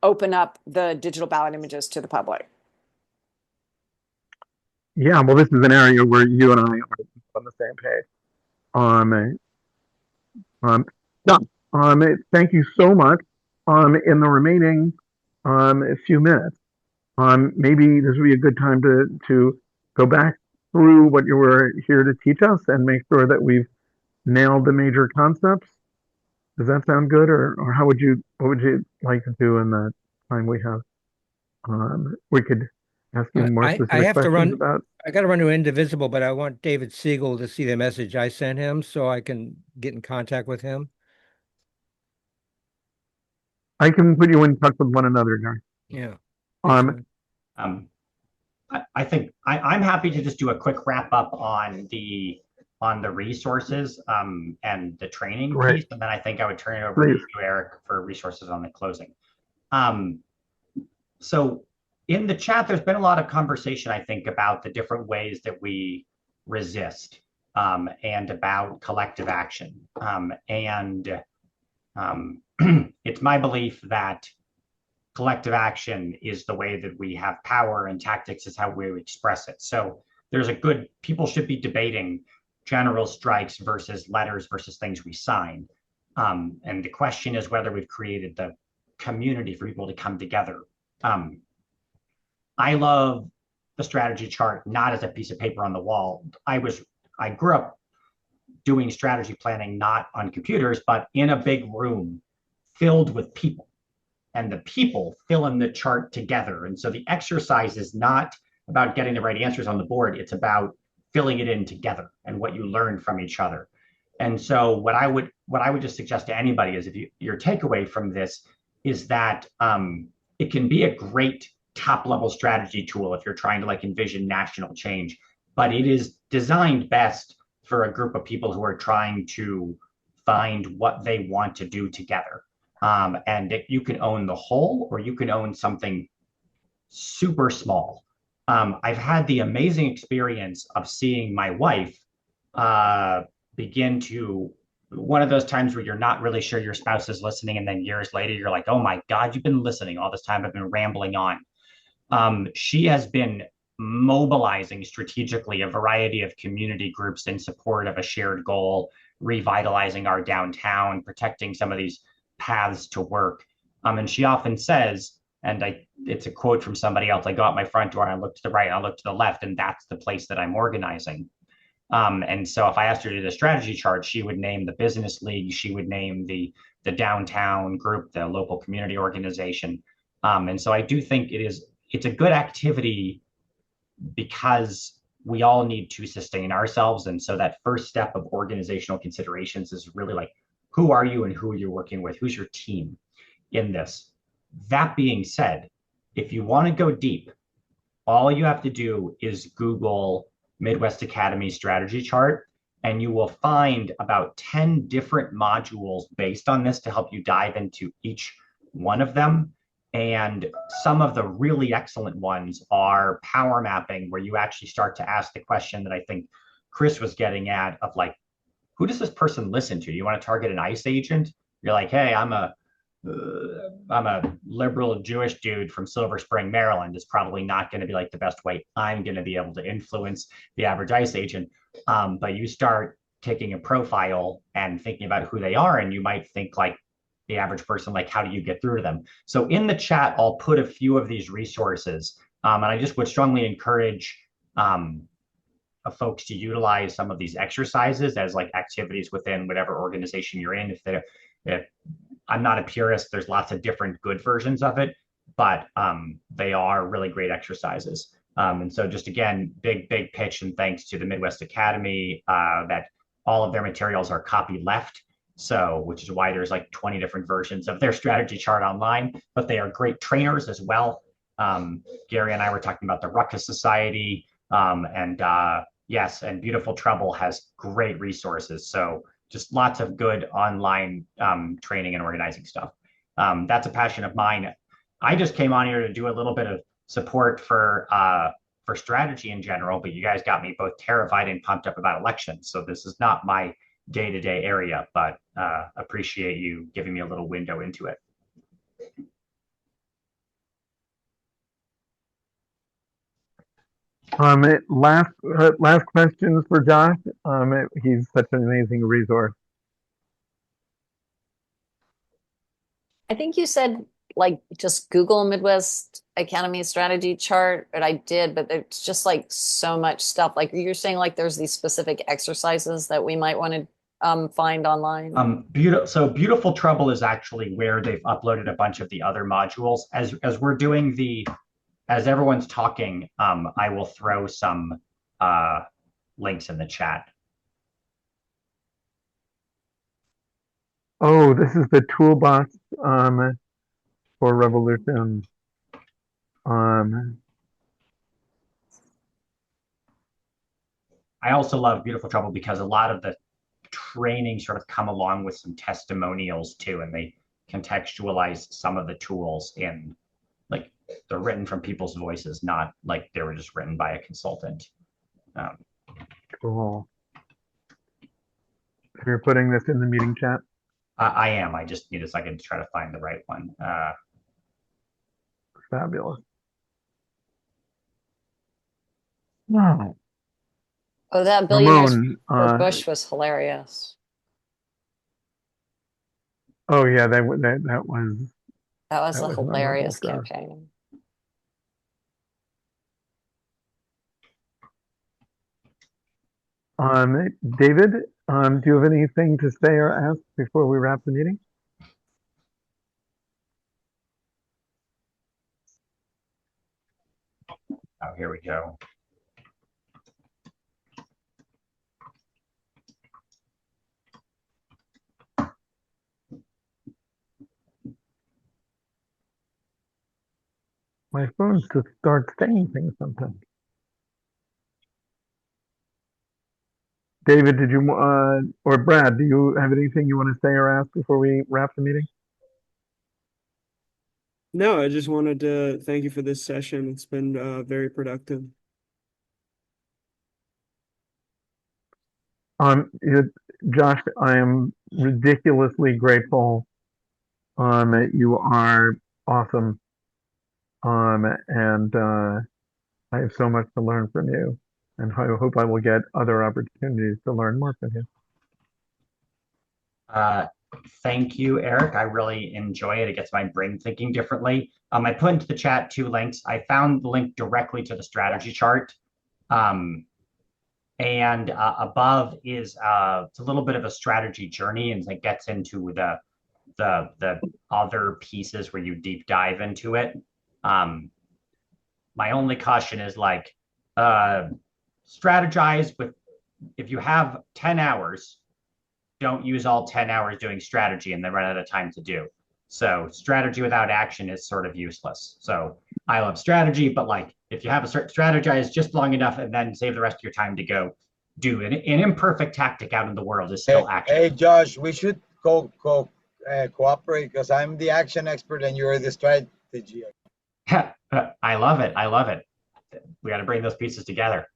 open up the digital ballot images to the public. Yeah, well, this is an area where you and I are on the same page. Yeah, thank you so much. In the remaining few minutes, maybe this would be a good time to go back through what you were here to teach us and make sure that we've nailed the major concepts. Does that sound good, or what would you like to do in the time we have? We could ask you more I specific have to questions run. about. I got to run to Indivisible, but I want David Siegel to see the message I sent him so I can get in contact with him. I can put you in touch with one another, guys. Yeah. I think I'm happy to just do a quick wrap up on the resources and the training Great. piece, and then I think I would turn it over to Please. you, Eric, for resources on the closing. So in the chat, there's been a lot of conversation, I think, about the different ways that we resist and about collective action. It's my belief that collective action is the way that we have power, and tactics is how we express it. So there's people should be debating general strikes versus letters versus things we sign. And the question is whether we've created the community for people to come together. I love the strategy chart, not as a piece of paper on the wall. I grew up doing strategy planning, not on computers, but in a big room filled with people. And the people fill in the chart together. And so the exercise is not about getting the right answers on the board. It's about filling it in together and what you learn from each other. And so what I would just suggest to anybody is, your takeaway from this is that it can be a great top level strategy tool if you're trying to envision national change, but it is designed best for a group of people who are trying to find what they want to do together. And you can own the whole, or you can own something super small. I've had the amazing experience of seeing my wife begin to, one of those times where you're not really sure your spouse is listening, and then years later you're like, oh my God, you've been listening all this time. I've been rambling on. She has been mobilizing strategically a variety of community groups in support of a shared goal, revitalizing our downtown, protecting some of these paths to work. And she often says, and it's a quote from somebody else, I go out my front door and I look to the right, I look to the left, and that's the place that I'm organizing. And so if I asked her to do the strategy chart, she would name the business league, she would name the downtown group, the local community organization. And so I do think it's a good activity because we all need to sustain ourselves. And so that first step of organizational considerations is really who are you and who are you working with? Who's your team in this? That being said, if you want to go deep, all you have to do is Google Midwest Academy strategy chart, and you will find about 10 different modules based on this to help you dive into each one of them. And some of the really excellent ones are power mapping, where you actually start to ask the question that I think Chris was getting at of who does this person listen to? You want to target an ICE agent? You're like, hey, I'm a liberal Jewish dude from Silver Spring, Maryland. It's probably not going to be the best way I'm going to be able to influence the average ICE agent. But you start taking a profile and thinking about who they are, and you might think the average person, how do you get through to them? So in the chat, I'll put a few of these resources. And I just would strongly encourage folks to utilize some of these exercises as activities within whatever organization you're in. If I'm not a purist, there's lots of different good versions of it, but they are really great exercises. And so just again, big pitch and thanks to the Midwest Academy that all of their materials are copy left. So, which is why there's 20 different versions of their strategy chart online, but they are great trainers as well. Gary and I were talking about the Ruckus Society, and Beautiful Trouble has great resources. So just lots of good online training and organizing stuff. That's a passion of mine. I just came on here to do a little bit of support for for strategy in general, but you guys got me both terrified and pumped up about elections. So this is not my day-to-day area, but appreciate you giving me a little window into it. Last questions for Josh. He's such an amazing resource. I think you said like just Google Midwest Academy strategy chart, but I did, but it's just like so much stuff. Like you're saying, like there's these specific exercises that we might want to find online. So Beautiful Trouble is actually where they've uploaded a bunch of the other modules. As we're doing as everyone's talking, I will throw some links in the chat. Oh, this is the toolbox for Revolution. I also love Beautiful Trouble because a lot of the training sort of come along with some testimonials too, and they contextualize some of the tools in like they're written from people's voices, not like they were just written by a consultant. Cool. So you're putting this in the meeting chat? I am. I just need a second to try to find the right one. Fabulous. Wow. Oh, that billionaires Ramon, for Bush was hilarious. Oh yeah, that was That was a hilarious memorable, campaign. David, do you have anything to say or ask before we wrap the meeting? Oh, here we go. My phone just starts saying things sometimes. David, did you or Brad, do you have anything you want to say or ask before we wrap the meeting? No, I just wanted to thank you for this session. It's been very productive. Josh, I am ridiculously grateful. You are awesome. And I have so much to learn from you, and I hope I will get other opportunities to learn more from you. Thank you, Eric. I really enjoy it. It gets my brain thinking differently. I put into the chat 2 links. I found the link directly to the strategy chart. And above is it's a little bit of a strategy journey, and it gets into the other pieces where you deep dive into it. My only caution is like strategize with, if you have 10 hours, don't use all 10 hours doing strategy and then run out of time to do. So strategy without action is sort of useless. So I love strategy, but like if you have a certain strategize just long enough and then save the rest of your time to go do an imperfect tactic out in the world is still action. Hey, Josh, we should cooperate because I'm the action expert and you're the strategy. I love it. I love it. We got to bring those pieces together.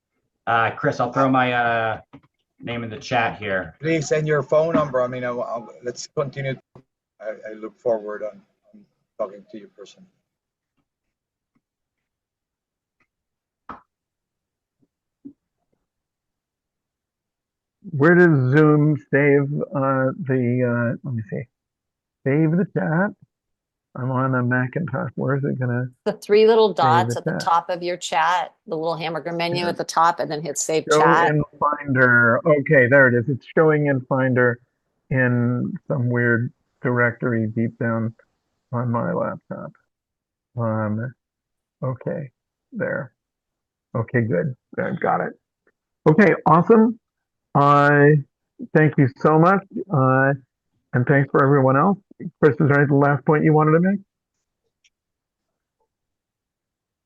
Chris, I'll throw my name in the chat here. Please send your phone number. I mean, let's continue. I look forward on talking to you personally. Where does Zoom save let me see, save the chat? I'm on a Macintosh. Where is it gonna? The 3 little dots the at the chat? top of your chat, the little hamburger menu at the top, and then hit save Show chat. in Finder. Okay, there it is. It's showing in Finder in some weird directory deep down on my laptop. Okay, there. Okay, good. Got it. Okay, awesome. Thank you so much. And thanks for everyone else. Chris, is there any last point you wanted to make?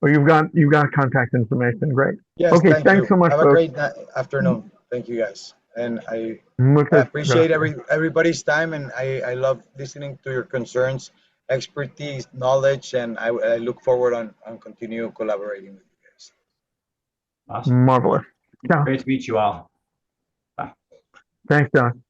Oh, you've got contact information. Great. Yes, okay, thanks so much. Have folks. a great afternoon. Thank you, guys. And I Muchas appreciate gracias. everybody's time, and I love listening to your concerns, expertise, knowledge, and I look forward on continue collaborating with you guys. Awesome. Marvelous. Yeah. Great to meet you all. Bye. Thanks, John.